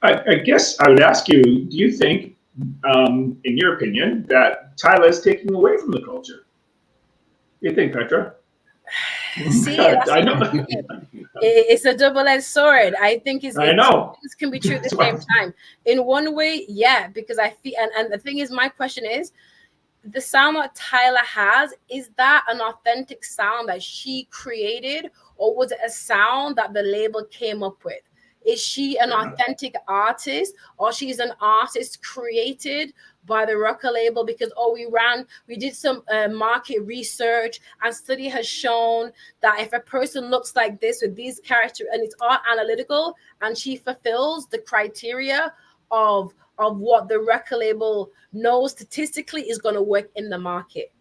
I guess I would ask you, do you think, in your opinion, that Tyler is taking away from the culture? What do you think, Petra? See, I know. It's a double-edged sword. I think this can be true at the same time. In one way, yeah, because I feel, and the thing is, my question is, the sound that Tyler has, is that an authentic sound that she created, or was it a sound that the label came up with? Is she an authentic artist, or she's an artist created by the record label? Because we did some market research, and study has shown that if a person looks like this with these characters, and it's all analytical, and she fulfills the criteria of what the record label knows statistically is going to work in the market.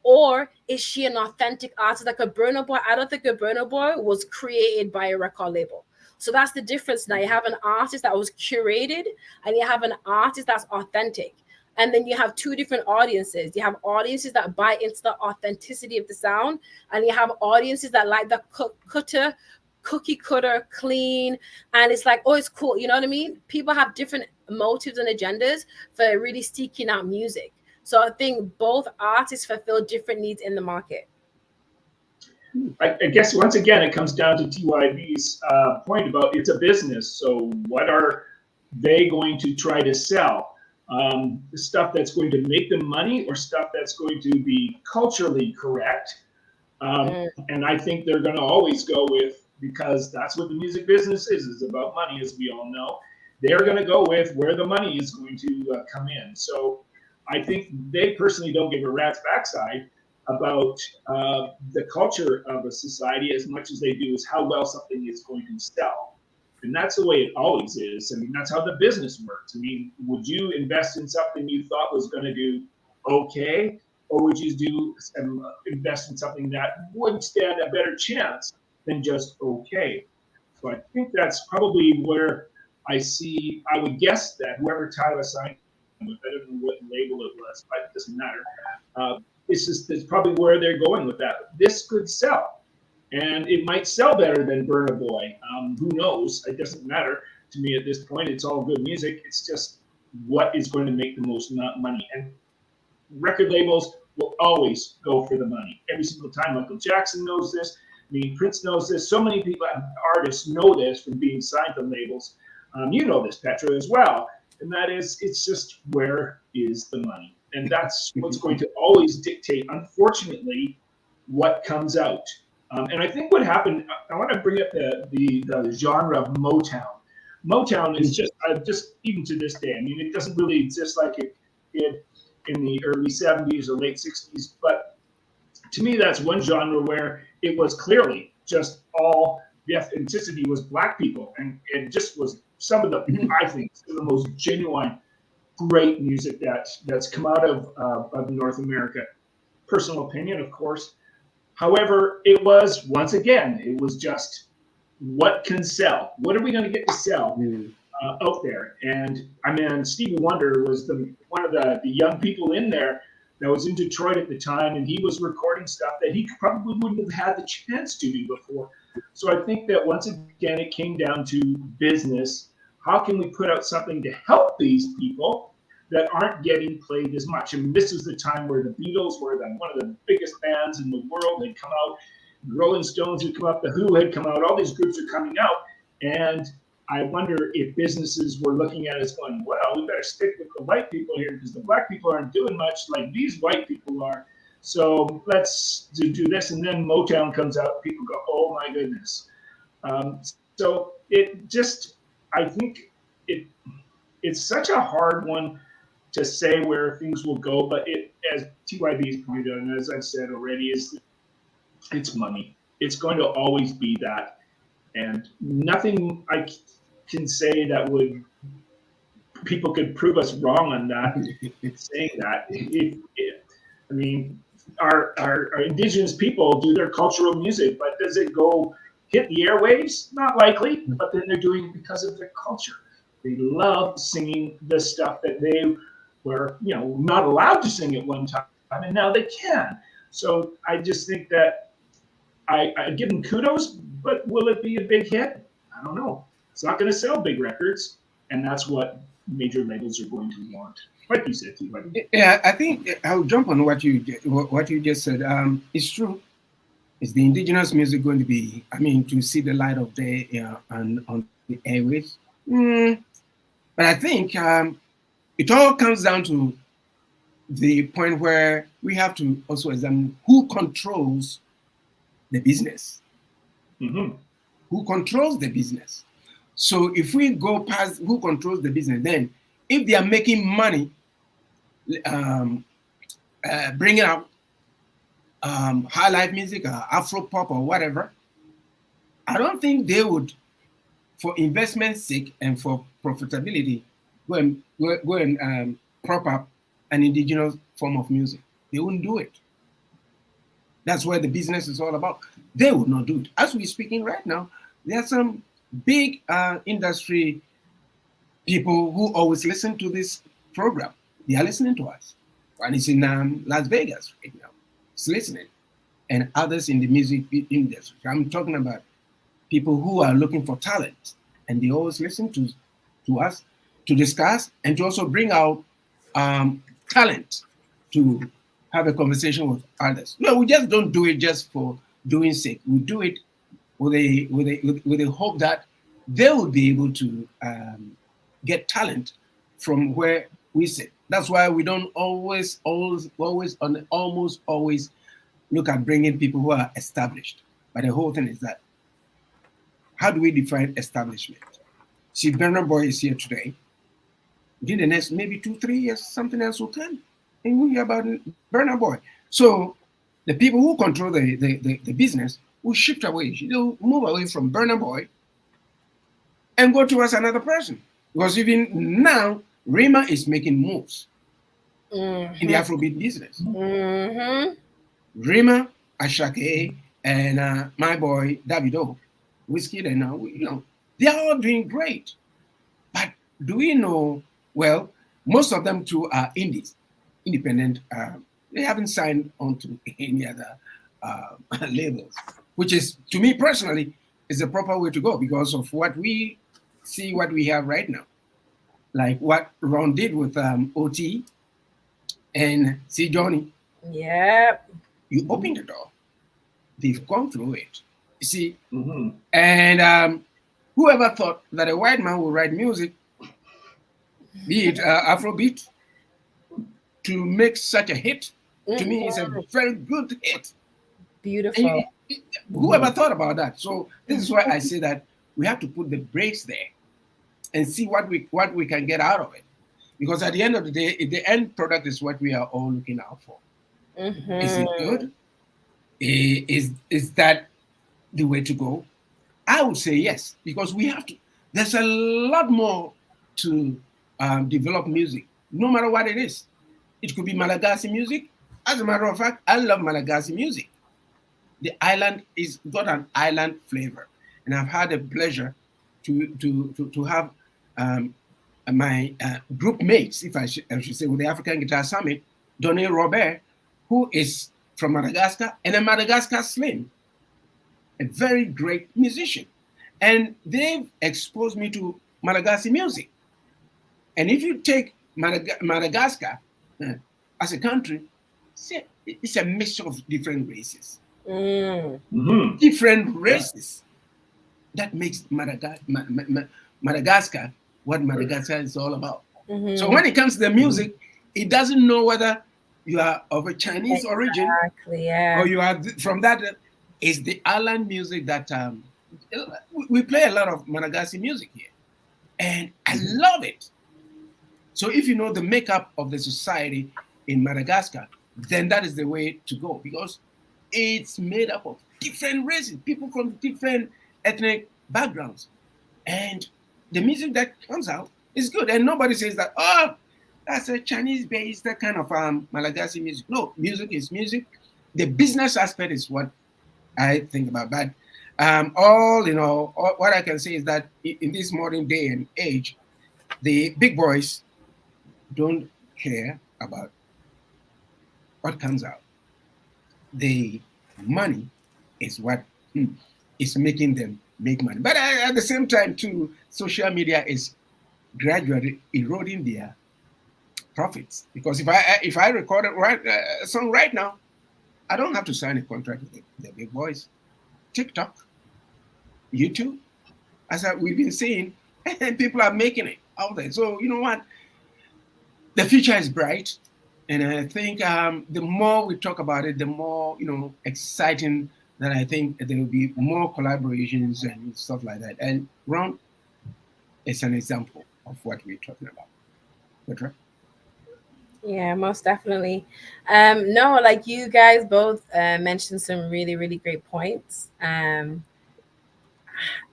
Or is she an authentic artist like a Burna Boy? I don't think a Burna Boy was created by a record label. So that's the difference. Now you have an artist that was curated, and you have an artist that's authentic. And then you have two different audiences. You have audiences that buy into the authenticity of the sound, and you have audiences that like the cookie cutter, clean, and it's like, oh, it's cool. You know what I mean? People have different motives and agendas for really seeking out music. So I think both artists fulfill different needs in the market. I guess once again, it comes down to TYB's point about it's a business. So what are they going to try to sell? Stuff that's going to make them money, or stuff that's going to be culturally correct? And I think they're going to always go with, because that's what the music business is about money, as we all know. they're going to go with where the money is going to come in. So I think they personally don't give a rat's backside about the culture of a society as much as they do is how well something is going to sell. And that's the way it always is. I mean, that's how the business works. I mean, would you invest in something you thought was going to do okay? Or would you invest in something that would stand a better chance than just okay? So I think that's probably where I would guess that whoever Tyler signed with, I don't know what label it was, but it doesn't matter. It's probably where they're going with that. This could sell, and it might sell better than Burna Boy. Who knows? It doesn't matter to me at this point. It's all good music. It's just what is going to make the most money. And record labels will always go for the money. Every single time. Michael Jackson knows this. I mean, Prince knows this. So many people, artists know this from being signed to labels. You know this, Petra, as well. And that is, it's just where is the money? And that's what's going to always dictate, unfortunately, what comes out. And I think what happened, I want to bring up the genre of Motown. Motown is just even to this day, I mean, it doesn't really exist like it did in the early 70s or late 60s. But to me, that's one genre where it was clearly just all the ethnicity was Black people. And it just was some of the, I think, some of the most genuine, great music that's come out of North America. Personal opinion, of course. However, it was, once again, it was just what can sell? What are we going to get to sell out there? And I mean, Stevie Wonder was one of the young people in there that was in Detroit at the time, and he was recording stuff that he probably wouldn't have had the chance to do before. So I think that once again, it came down to business. How can we put out something to help these people that aren't getting played as much? And this is the time where the Beatles were one of the biggest bands in the world. They'd come out, the Rolling Stones had come out, the Who had come out, all these groups are coming out. And I wonder if businesses were looking at us going, well, we better stick with the white people here because the Black people aren't doing much like these white people are. So let's do this. And then Motown comes out, people go, oh my goodness. So it just, I think it's such a hard one to say where things will go, but it, as TYB has pointed out, and as I've said already, it's money. It's going to always be that. And nothing I can say that people could prove us wrong on that, saying that. I mean, our indigenous people do their cultural music, but does it go hit the airwaves? Not likely, but then they're doing it because of their culture. They love singing the stuff that they were, not allowed to sing at one time, and now they can. So I just think that I give them kudos, but will it be a big hit? I don't know. It's not going to sell big records, and that's what major labels are going to want. Like you said, yeah, I think I'll jump on what you just said. It's true. Is the indigenous music going to be, to see the light of day on the airwaves? But I think it all comes down to the point where we have to also examine who controls the business. Mm-hmm. Who controls the business? So if we go past who controls the business, then if they are making money, bringing out high life music, Afro pop or whatever, I don't think they would, for investment's sake and for profitability, go and prop up an indigenous form of music. They wouldn't do it. That's where the business is all about. They would not do it. As we're speaking right now, there are some big industry people who always listen to this program. They are listening to us. One is in Las Vegas right now. It's listening. And others in the music industry. I'm talking about people who are looking for talent. And they always listen to us to discuss and to also bring out talent to have a conversation with others. No, we just don't do it just for doing sake. We do it with a hope that they will be able to get talent from where we sit. That's why we don't almost always look at bringing people who are established. But the whole thing is that, how do we define establishment? See, Burner Boy is here today. In the next maybe 2, 3 years, something else will come. And we hear about Burner Boy. So the people who control the business will shift away. They'll move away from Burner Boy and go towards another person. Because even now, Rima is making moves in the Afrobeat business. Rima, Ashake, and my boy Davido, Whiskey, and now they are all doing great. But do we know? Well, most of them too are indies, independent. They haven't signed on to any other labels, which is, to me personally, is the proper way to go because of what we see, what we have right now. Like what Ron did with OT and C Johnny. Yep. You open the door. They've gone through it. You see? And whoever thought that a white man would write music, be it Afrobeat, to make such a hit, to me, it's a very good hit. Beautiful. Whoever thought about that? So this is why I say that we have to put the brakes there and see what we can get out of it. Because at the end of the day, the end product is what we are all looking out for. Is it good? Is that the way to go? I would say yes, because we have to. There's a lot more to develop music, no matter what it is. It could be Malagasy music. As a matter of fact, I love Malagasy music. The island is got an island flavor, and I've had the pleasure to have my group mates, if I should say, with the African Guitar Summit, Donny Robert, who is from Madagascar, and a Madagascar Slim, a very great musician. And they've exposed me to Malagasy music. And if you take Madagascar as a country, it's a mixture of different races. Different races. That makes Madagascar what Madagascar is all about. So when it comes to the music, it doesn't know whether you are of a Chinese origin or you are from that. It's the island music that we play a lot of Malagasy music here, and I love it. So if you know the makeup of the society in Madagascar, then that is the way to go, because it's made up of different races, people from different ethnic backgrounds, and the music that comes out is good. And nobody says that, oh, that's a Chinese-based, that kind of Malagasy music. No, music is music. The business aspect is what I think about. But all what I can say is that in this modern day and age, the big boys don't care about what comes out. The money is what is making them make money. But at the same time, too, social media is gradually eroding their profits. Because if I record a song right now, I don't have to sign a contract with the big boys. TikTok, YouTube, as we've been saying, people are making it out there. So you know what? The future is bright, and I think the more we talk about it, the more exciting that I think there will be more collaborations and stuff like that. And Ron is an example of what we're talking about. Petra? Yeah, most definitely. No, like you guys both mentioned some really, really great points.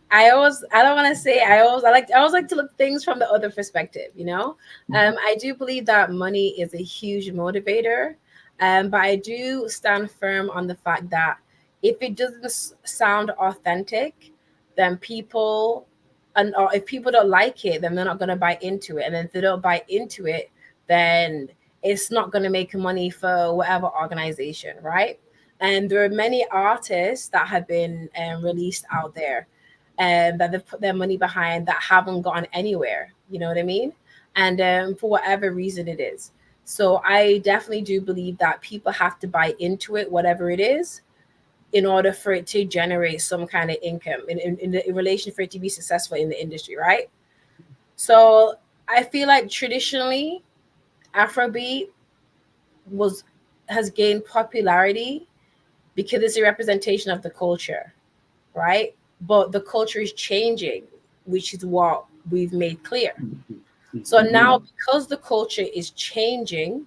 I don't want to say I always like to look things from the other perspective, I do believe that money is a huge motivator, but I do stand firm on the fact that if it doesn't sound authentic, then or if people don't like it, then they're not going to buy into it, and then if they don't buy into it, then it's not going to make money for whatever organization, right? And there are many artists that have been released out there that they've put their money behind that haven't gone anywhere. You know what I mean? And for whatever reason it is. So I definitely do believe that people have to buy into it, whatever it is, in order for it to generate some kind of income in relation for it to be successful in the industry, right? So I feel like traditionally Afrobeat has gained popularity because it's a representation of the culture, right? But the culture is changing, which is what we've made clear. So now, because the culture is changing,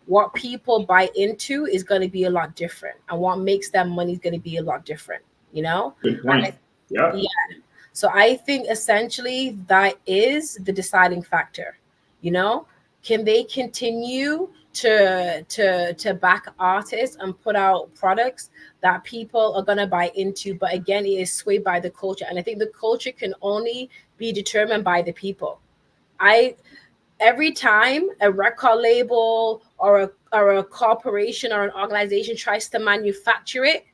what people buy into is going to be a lot different, and what makes them money is going to be a lot different. You know, Good point. Yeah. so I think essentially that is the deciding factor. You know, can they continue to back artists and put out products that people are gonna buy into? But again, it is swayed by the culture, and I think the culture can only be determined by the people. I Every time a record label or a corporation or an organization tries to manufacture it,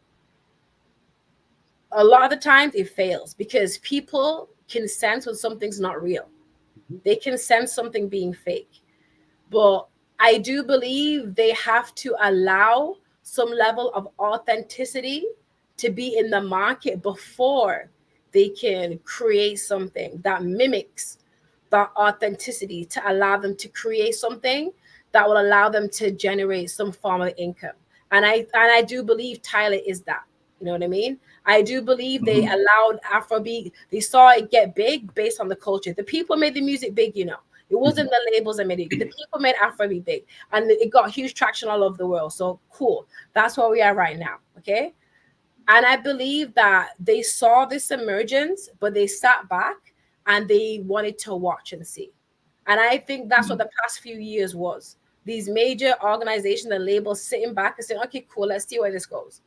a lot of the times it fails because people can sense when something's not real. They can sense something being fake. But I do believe they have to allow some level of authenticity to be in the market before they can create something that mimics that authenticity, to allow them to create something that will allow them to generate some form of income. And I do believe Tyler is that. You know what I mean? I do believe they allowed Afrobeat. They saw it get big based on the culture. The people made the music big, you know. It wasn't the labels that made it. The people made Afrobeat big, and it got huge traction all over the world. So cool. That's where we are right now. Okay. And I believe that they saw this emergence, but they sat back and they wanted to watch and see. And I think that's what the past few years was. These major organizations and labels sitting back and saying, okay, cool, let's see where this goes.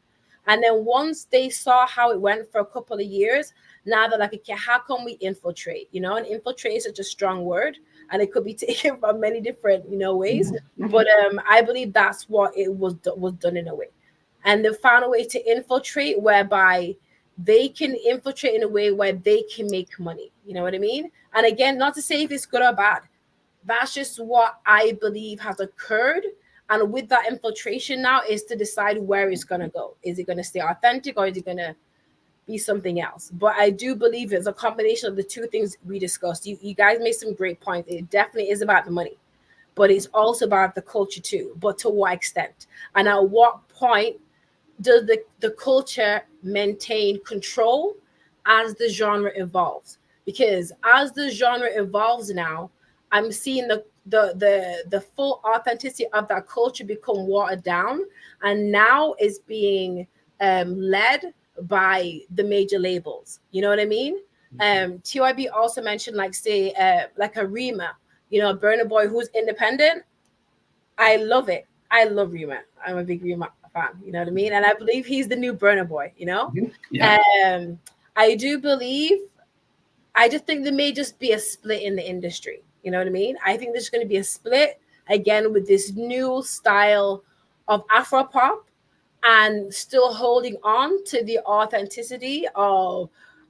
And then once they saw how it went for a couple of years, now they're like, okay, how can we infiltrate? You know, and infiltrate is such a strong word, and it could be taken from many different, you know, ways. But I believe that's what it was done in a way. And they found a way to infiltrate whereby they can infiltrate in a way where they can make money. You know what I mean? And again, not to say if it's good or bad. That's just what I believe has occurred. And with that infiltration now is to decide where it's going to go. Is it going to stay authentic, or is it going to be something else? But I do believe it's a combination of the two things we discussed. You guys made some great points. It definitely is about the money, but it's also about the culture too. But to what extent? And at what point does the culture maintain control as the genre evolves? Because as the genre evolves now, I'm seeing the full authenticity of that culture become watered down, and now is being led by the major labels. You know what I mean? TYB also mentioned, like, say, like a Rima, you know, Burna Boy, who's independent. I love it. I love Rima. I'm a big Rima fan. You know what I mean? And I believe he's the new Burna Boy. You know, Yeah. I do believe. I just think there may just be a split in the industry. You know what I mean? I think there's going to be a split again with this new style of Afropop, and still holding on to the authenticity of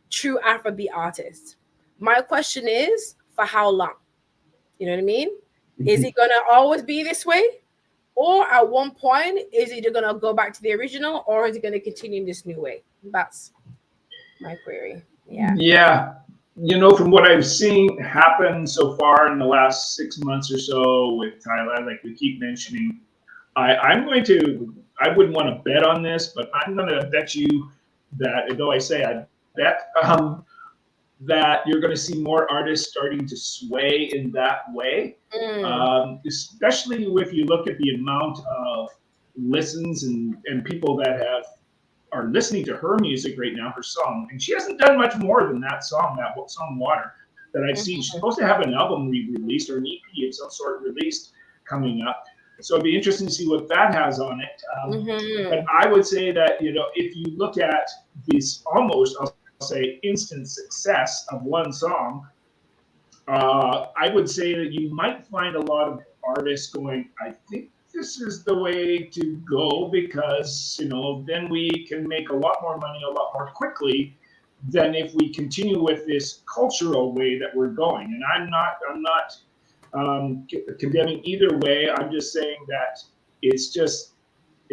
true Afrobeat artists. My question is, for how long? You know what I mean? Is it going to always be this way? Or at one point, is it going to go back to the original, or is it going to continue in this new way? That's my query. Yeah. Yeah. You know, from what I've seen happen so far in the last 6 months or so with Thailand, like we keep mentioning, I wouldn't want to bet on this, but I'm going to bet you that, though I say I bet, that you're going to see more artists starting to sway in that way, especially if you look at the amount of listens and people that are listening to her music right now, her song. And she hasn't done much more than that song Water, that I've seen. She's supposed to have an album released, or an EP of some sort released coming up. So it'd be interesting to see what that has on it. But I would say that, you know, if you look at this almost, I'll say, instant success of one song, I would say that you might find a lot of artists going, I think this is the way to go, because, you know, then we can make a lot more money a lot more quickly than if we continue with this cultural way that we're going. And I'm not condemning either way. I'm just saying that it's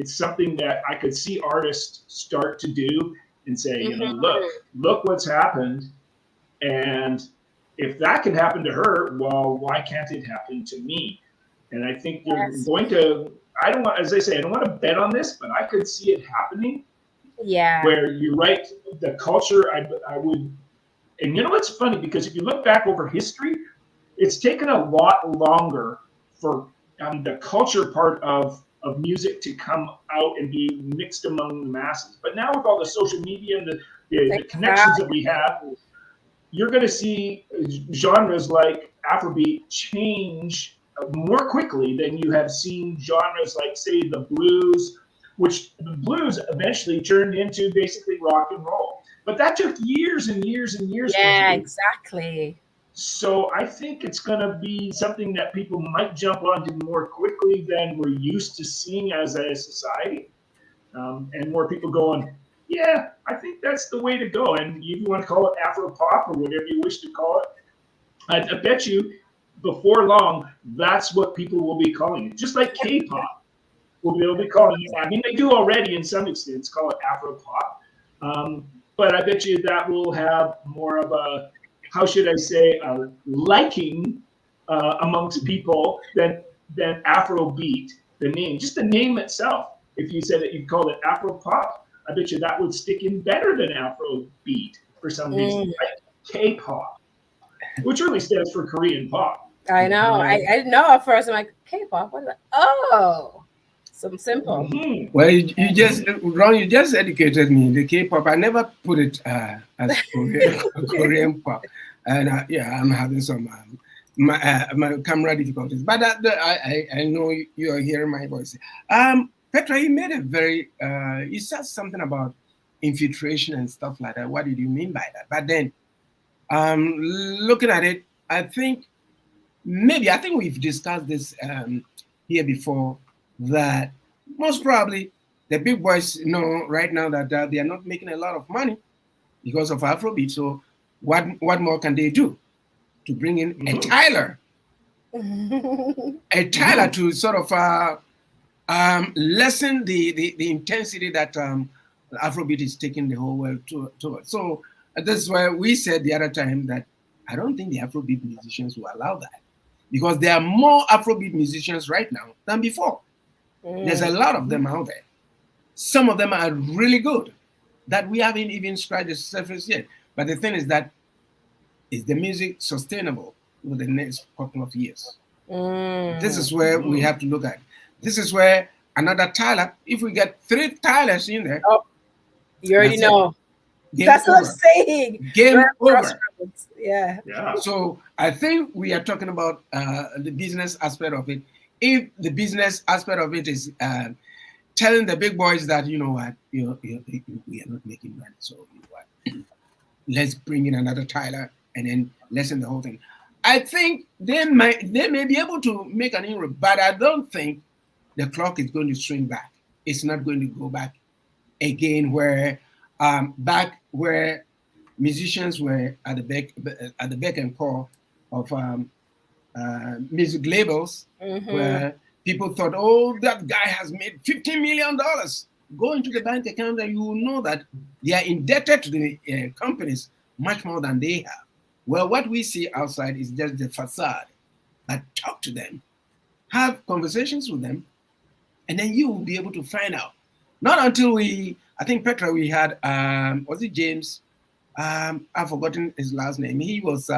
something that I could see artists start to do and say, you know, look what's happened. And if that can happen to her, well, why can't it happen to me? And I think you're going to, I don't want to bet on this, but I could see it happening. Yeah. Where you're right, the culture, And you know what's funny? Because if you look back over history, it's taken a lot longer for the culture part of music to come out and be mixed among the masses. But now with all the social media and the connections that we have, you're going to see genres like Afrobeat change more quickly than you have seen genres like, say, the blues, which the blues eventually turned into basically rock and roll. But that took years and years and years. Yeah, exactly. So I think it's going to be something that people might jump onto more quickly than we're used to seeing as a society. And more people going, yeah, I think that's the way to go. And if you want to call it Afro pop or whatever you wish to call it, I bet you before long, that's what people will be calling it. Just like K-pop, they'll be calling it. I mean, they do already in some extent call it Afro pop. But I bet you that will have more of a, how should I say, a liking amongst people than Afrobeat, the name. Just the name itself. If you said that you called it Afro pop, I bet you that would stick in better than Afrobeat for some reason. Like K-pop, which really stands for Korean pop. I know. I didn't know at first. I'm like, K-pop? What is that? Oh, some simple. Mm-hmm. Well, you just educated me. The K-pop, I never put it as Korean pop. And I'm having some my camera difficulties. But I know you are hearing my voice. Petra, you made a very, you said something about infiltration and stuff like that. What did you mean by that? But then, looking at it, I think we've discussed this here before, that most probably the big boys know right now that they are not making a lot of money because of Afrobeat. So what more can they do to bring in a Tyler to sort of lessen the intensity that Afrobeat is taking the whole world towards. So this is why we said the other time that I don't think the Afrobeat musicians will allow that, because there are more Afrobeat musicians right now than before. There's a lot of them out there. Some of them are really good that we haven't even scratched the surface yet. But the thing is that, is the music sustainable for the next couple of years? This is where we have to look at. This is where another Tyler, if we get 3 Tylers in there. Oh, you already know. That's what I'm saying. Game over. Yeah. So I think we are talking about the business aspect of it. If the business aspect of it is telling the big boys that, you know what, we are not making money, so you know what, let's bring in another Tyler and then lessen the whole thing. I think they may be able to make an inroad, but I don't think the clock is going to swing back. It's not going to go back again where musicians were at the beck and call of music labels, where people thought, oh, that guy has made $15 million. Go into the bank account and you will know that they are indebted to the companies much more than they have. Well, what we see outside is just the facade. But talk to them, have conversations with them, and then you will be able to find out. Not until I think Petra, we had, was it James? I've forgotten his last name. He was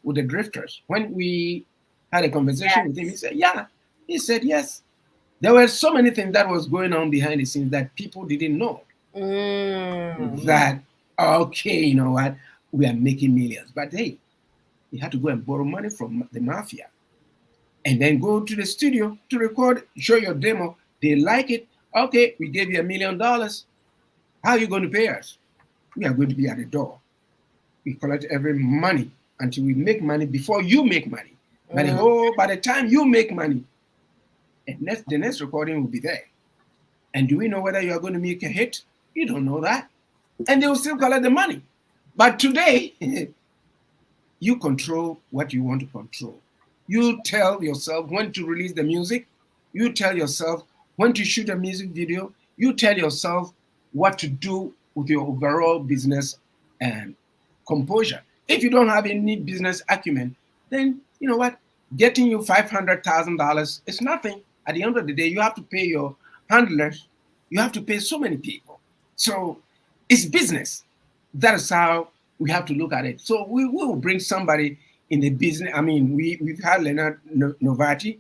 with the Drifters. When we had a conversation with him, he said, yeah. He said, yes. There were so many things that was going on behind the scenes that people didn't know. That, okay, you know what? We are making millions. But hey, you had to go and borrow money from the mafia and then go to the studio to record, show your demo. They like it. Okay, we gave you $1 million. How are you going to pay us? We are going to be at the door. We collect every money until we make money before you make money. By the time you make money, and the next recording will be there. And do we know whether you are going to make a hit? You don't know that. And they will still collect the money. But today, you control what you want to control. You tell yourself when to release the music. You tell yourself when to shoot a music video. You tell yourself what to do with your overall business and composure. If you don't have any business acumen, then you know what? Getting you $500,000 is nothing. At the end of the day, you have to pay your handlers. You have to pay so many people. So it's business. That is how we have to look at it. So we will bring somebody in the business. I mean, we've had Leonard Novati.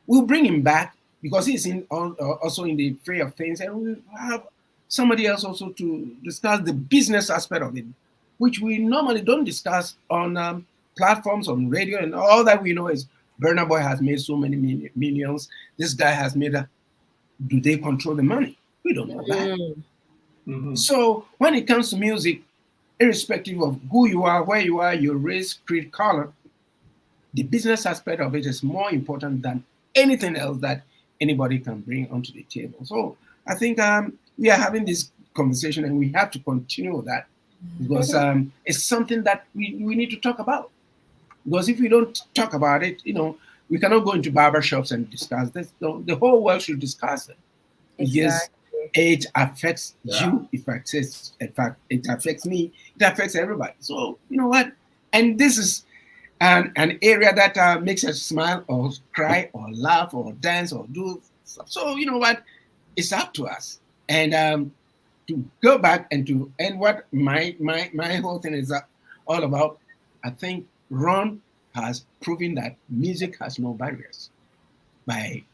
We'll bring him back because he's also in the fray of things, and we'll have somebody else also to discuss the business aspect of it, which we normally don't discuss on platforms, on radio, and all that we know is Burna Boy has made so many millions. This guy has made do they control the money? We don't know that. Mm-hmm. So when it comes to music, irrespective of who you are, where you are, your race, creed, color, the business aspect of it is more important than anything else that anybody can bring onto the table. So I think we are having this conversation and we have to continue that because it's something that we need to talk about. Because if we don't talk about it, we cannot go into barber shops and discuss this. The whole world should discuss it. Exactly. Yes, it affects you. In fact, it affects me. It affects everybody. So you know what? And this is an area that makes us smile or cry or laugh or dance or do stuff. So you know what? It's up to us. And to go back and what my whole thing is all about, I think Ron has proven that music has no barriers. By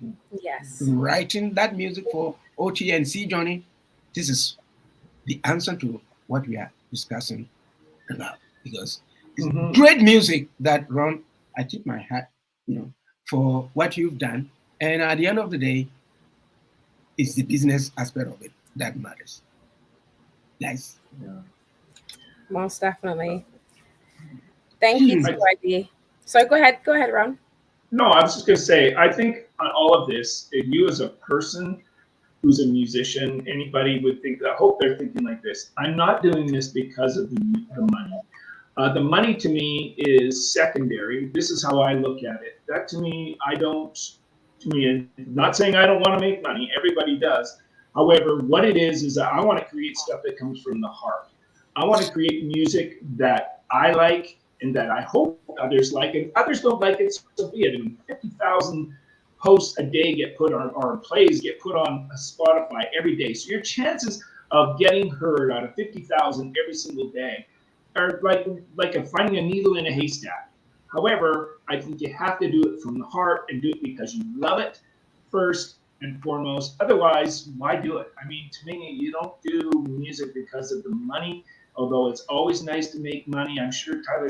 writing that music for OT and C Johnny, this is the answer to what we are discussing about. Because it's great music that Ron, I tip my hat, for what you've done. And at the end of the day, it's the business aspect of it that matters. Nice. Yeah. Most definitely. Thank you, TYB. So go ahead, Ron. No, I was just going to say, I think on all of this, if you as a person who's a musician, anybody would think, I hope they're thinking like this. I'm not doing this because of the money. The money to me is secondary. This is how I look at it. That to me, not saying I don't want to make money. Everybody does. However, what it is that I want to create stuff that comes from the heart. I want to create music that I like and that I hope others like, and others don't like it, so be it. I mean, 50,000 posts a day get put on, or plays get put on Spotify every day. So your chances of getting heard out of 50,000 every single day are like finding a needle in a haystack. However, I think you have to do it from the heart and do it because you love it first and foremost. Otherwise, why do it? I mean, to me, you don't do music because of the money. Although it's always nice to make money. I'm sure Taylor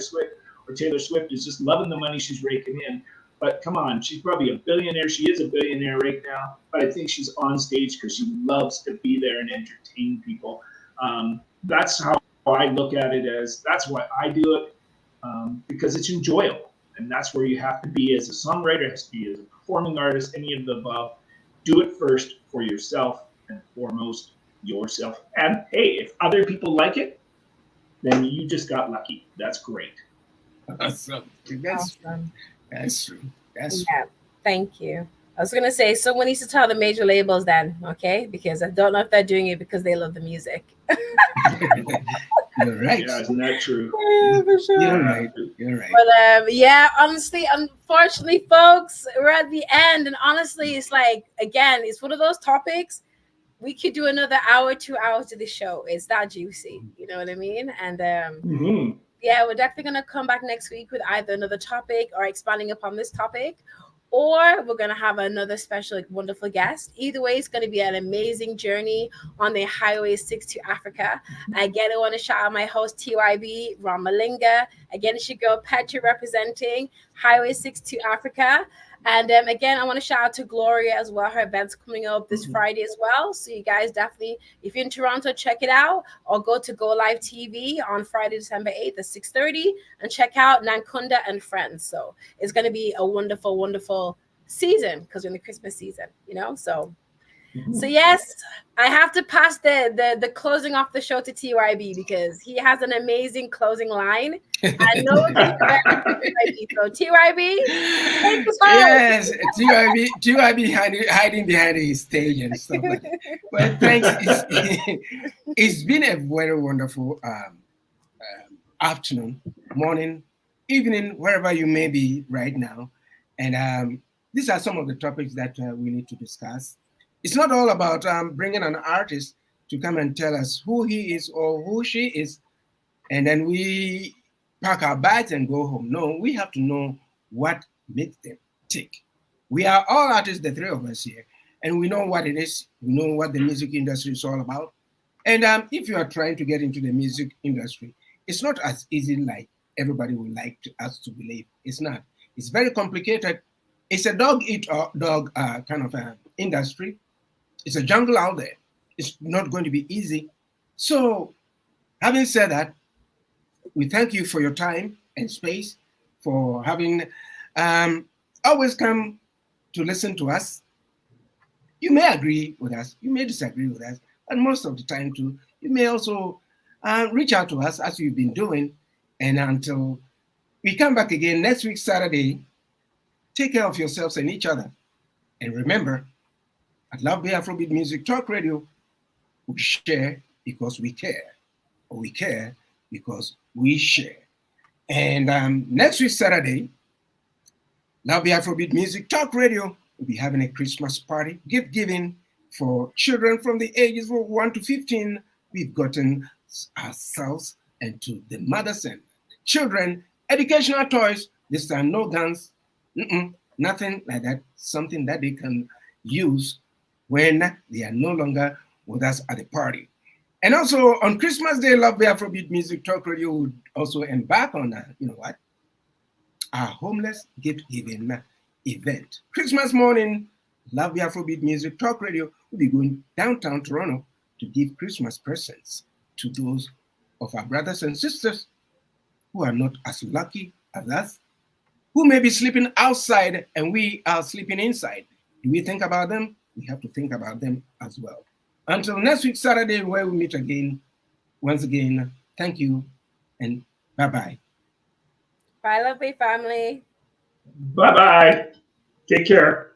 Swift is just loving the money she's raking in. But come on, she's probably a billionaire. She is a billionaire right now. But I think she's on stage because she loves to be there and entertain people. That's how I look at it that's why I do it, because it's enjoyable. And that's where you have to be as a songwriter, has to be as a performing artist, any of the above. Do it first for yourself and foremost yourself. And hey, if other people like it, then you just got lucky. That's great. Awesome. That's true. Thank you. I was gonna say someone needs to tell the major labels then, okay? Because I don't know if they're doing it because they love the music. You're right. Yeah, isn't that true? Yeah, for sure. You're right. But honestly, unfortunately, folks, we're at the end, and honestly, it's like again, it's one of those topics. We could do another hour, 2 hours to the show. It's that juicy. You know what I mean? And we're definitely going to come back next week with either another topic or expanding upon this topic, or we're going to have another special, wonderful guest. Either way, it's going to be an amazing journey on the Highway 6 to Africa. Again, I want to shout out my host, TYB, Ron Malinga. Again, it's your girl, Petra, representing Highway 6 to Africa. And again, I want to shout out to Gloria as well. Her event's coming up this Friday as well. So you guys definitely, if you're in Toronto, check it out. Or go to Go Live TV on Friday, December 8th at 6:30 and check out Nankunda and Friends. So it's going to be a wonderful, wonderful season because we're in the Christmas season, So yes, I have to pass the closing off the show to TYB because he has an amazing closing line. I know TYB. So TYB, thank you. Yes, TYB hiding behind his stage and stuff like that. But thanks. It's been a very wonderful afternoon, morning, evening, wherever you may be right now. And these are some of the topics that we need to discuss. It's not all about bringing an artist to come and tell us who he is or who she is and then we pack our bags and go home. No, we have to know what makes them tick. We are all artists, the three of us here, and we know what it is. We know what the music industry is all about. And if you are trying to get into the music industry, it's not as easy like everybody would like us to believe. It's not. It's very complicated. It's a dog eat dog kind of industry. It's a jungle out there. It's not going to be easy. So, having said that, we thank you for your time and space, for having always come to listen to us. You may agree with us, you may disagree with us, and most of the time too, you may also reach out to us as you've been doing. And until we come back again next week, Saturday, take care of yourselves and each other. And remember, at Love Bay Afrobeat Music Talk Radio, we share because we care, or we care because we share. And next week, Saturday, Love Bay Afrobeat Music Talk Radio will be having a Christmas party, gift giving for children from the ages of 1 to 15. We've gotten ourselves and to the mothers and children educational toys. This time, no guns, nothing like that. Something that they can use when they are no longer with us at the party. And also on Christmas Day, Love Bay Afrobeat Music Talk Radio would also embark on our homeless gift giving event. Christmas morning, Love Bay Afrobeat Music Talk Radio will be going downtown Toronto to give Christmas presents to those of our brothers and sisters who are not as lucky as us, who may be sleeping outside and we are sleeping inside. Do we think about them? We have to think about them as well. Until next week, Saturday, where we meet again, once again, thank you and bye-bye. Bye, Love Bay family. Bye-bye. Take care.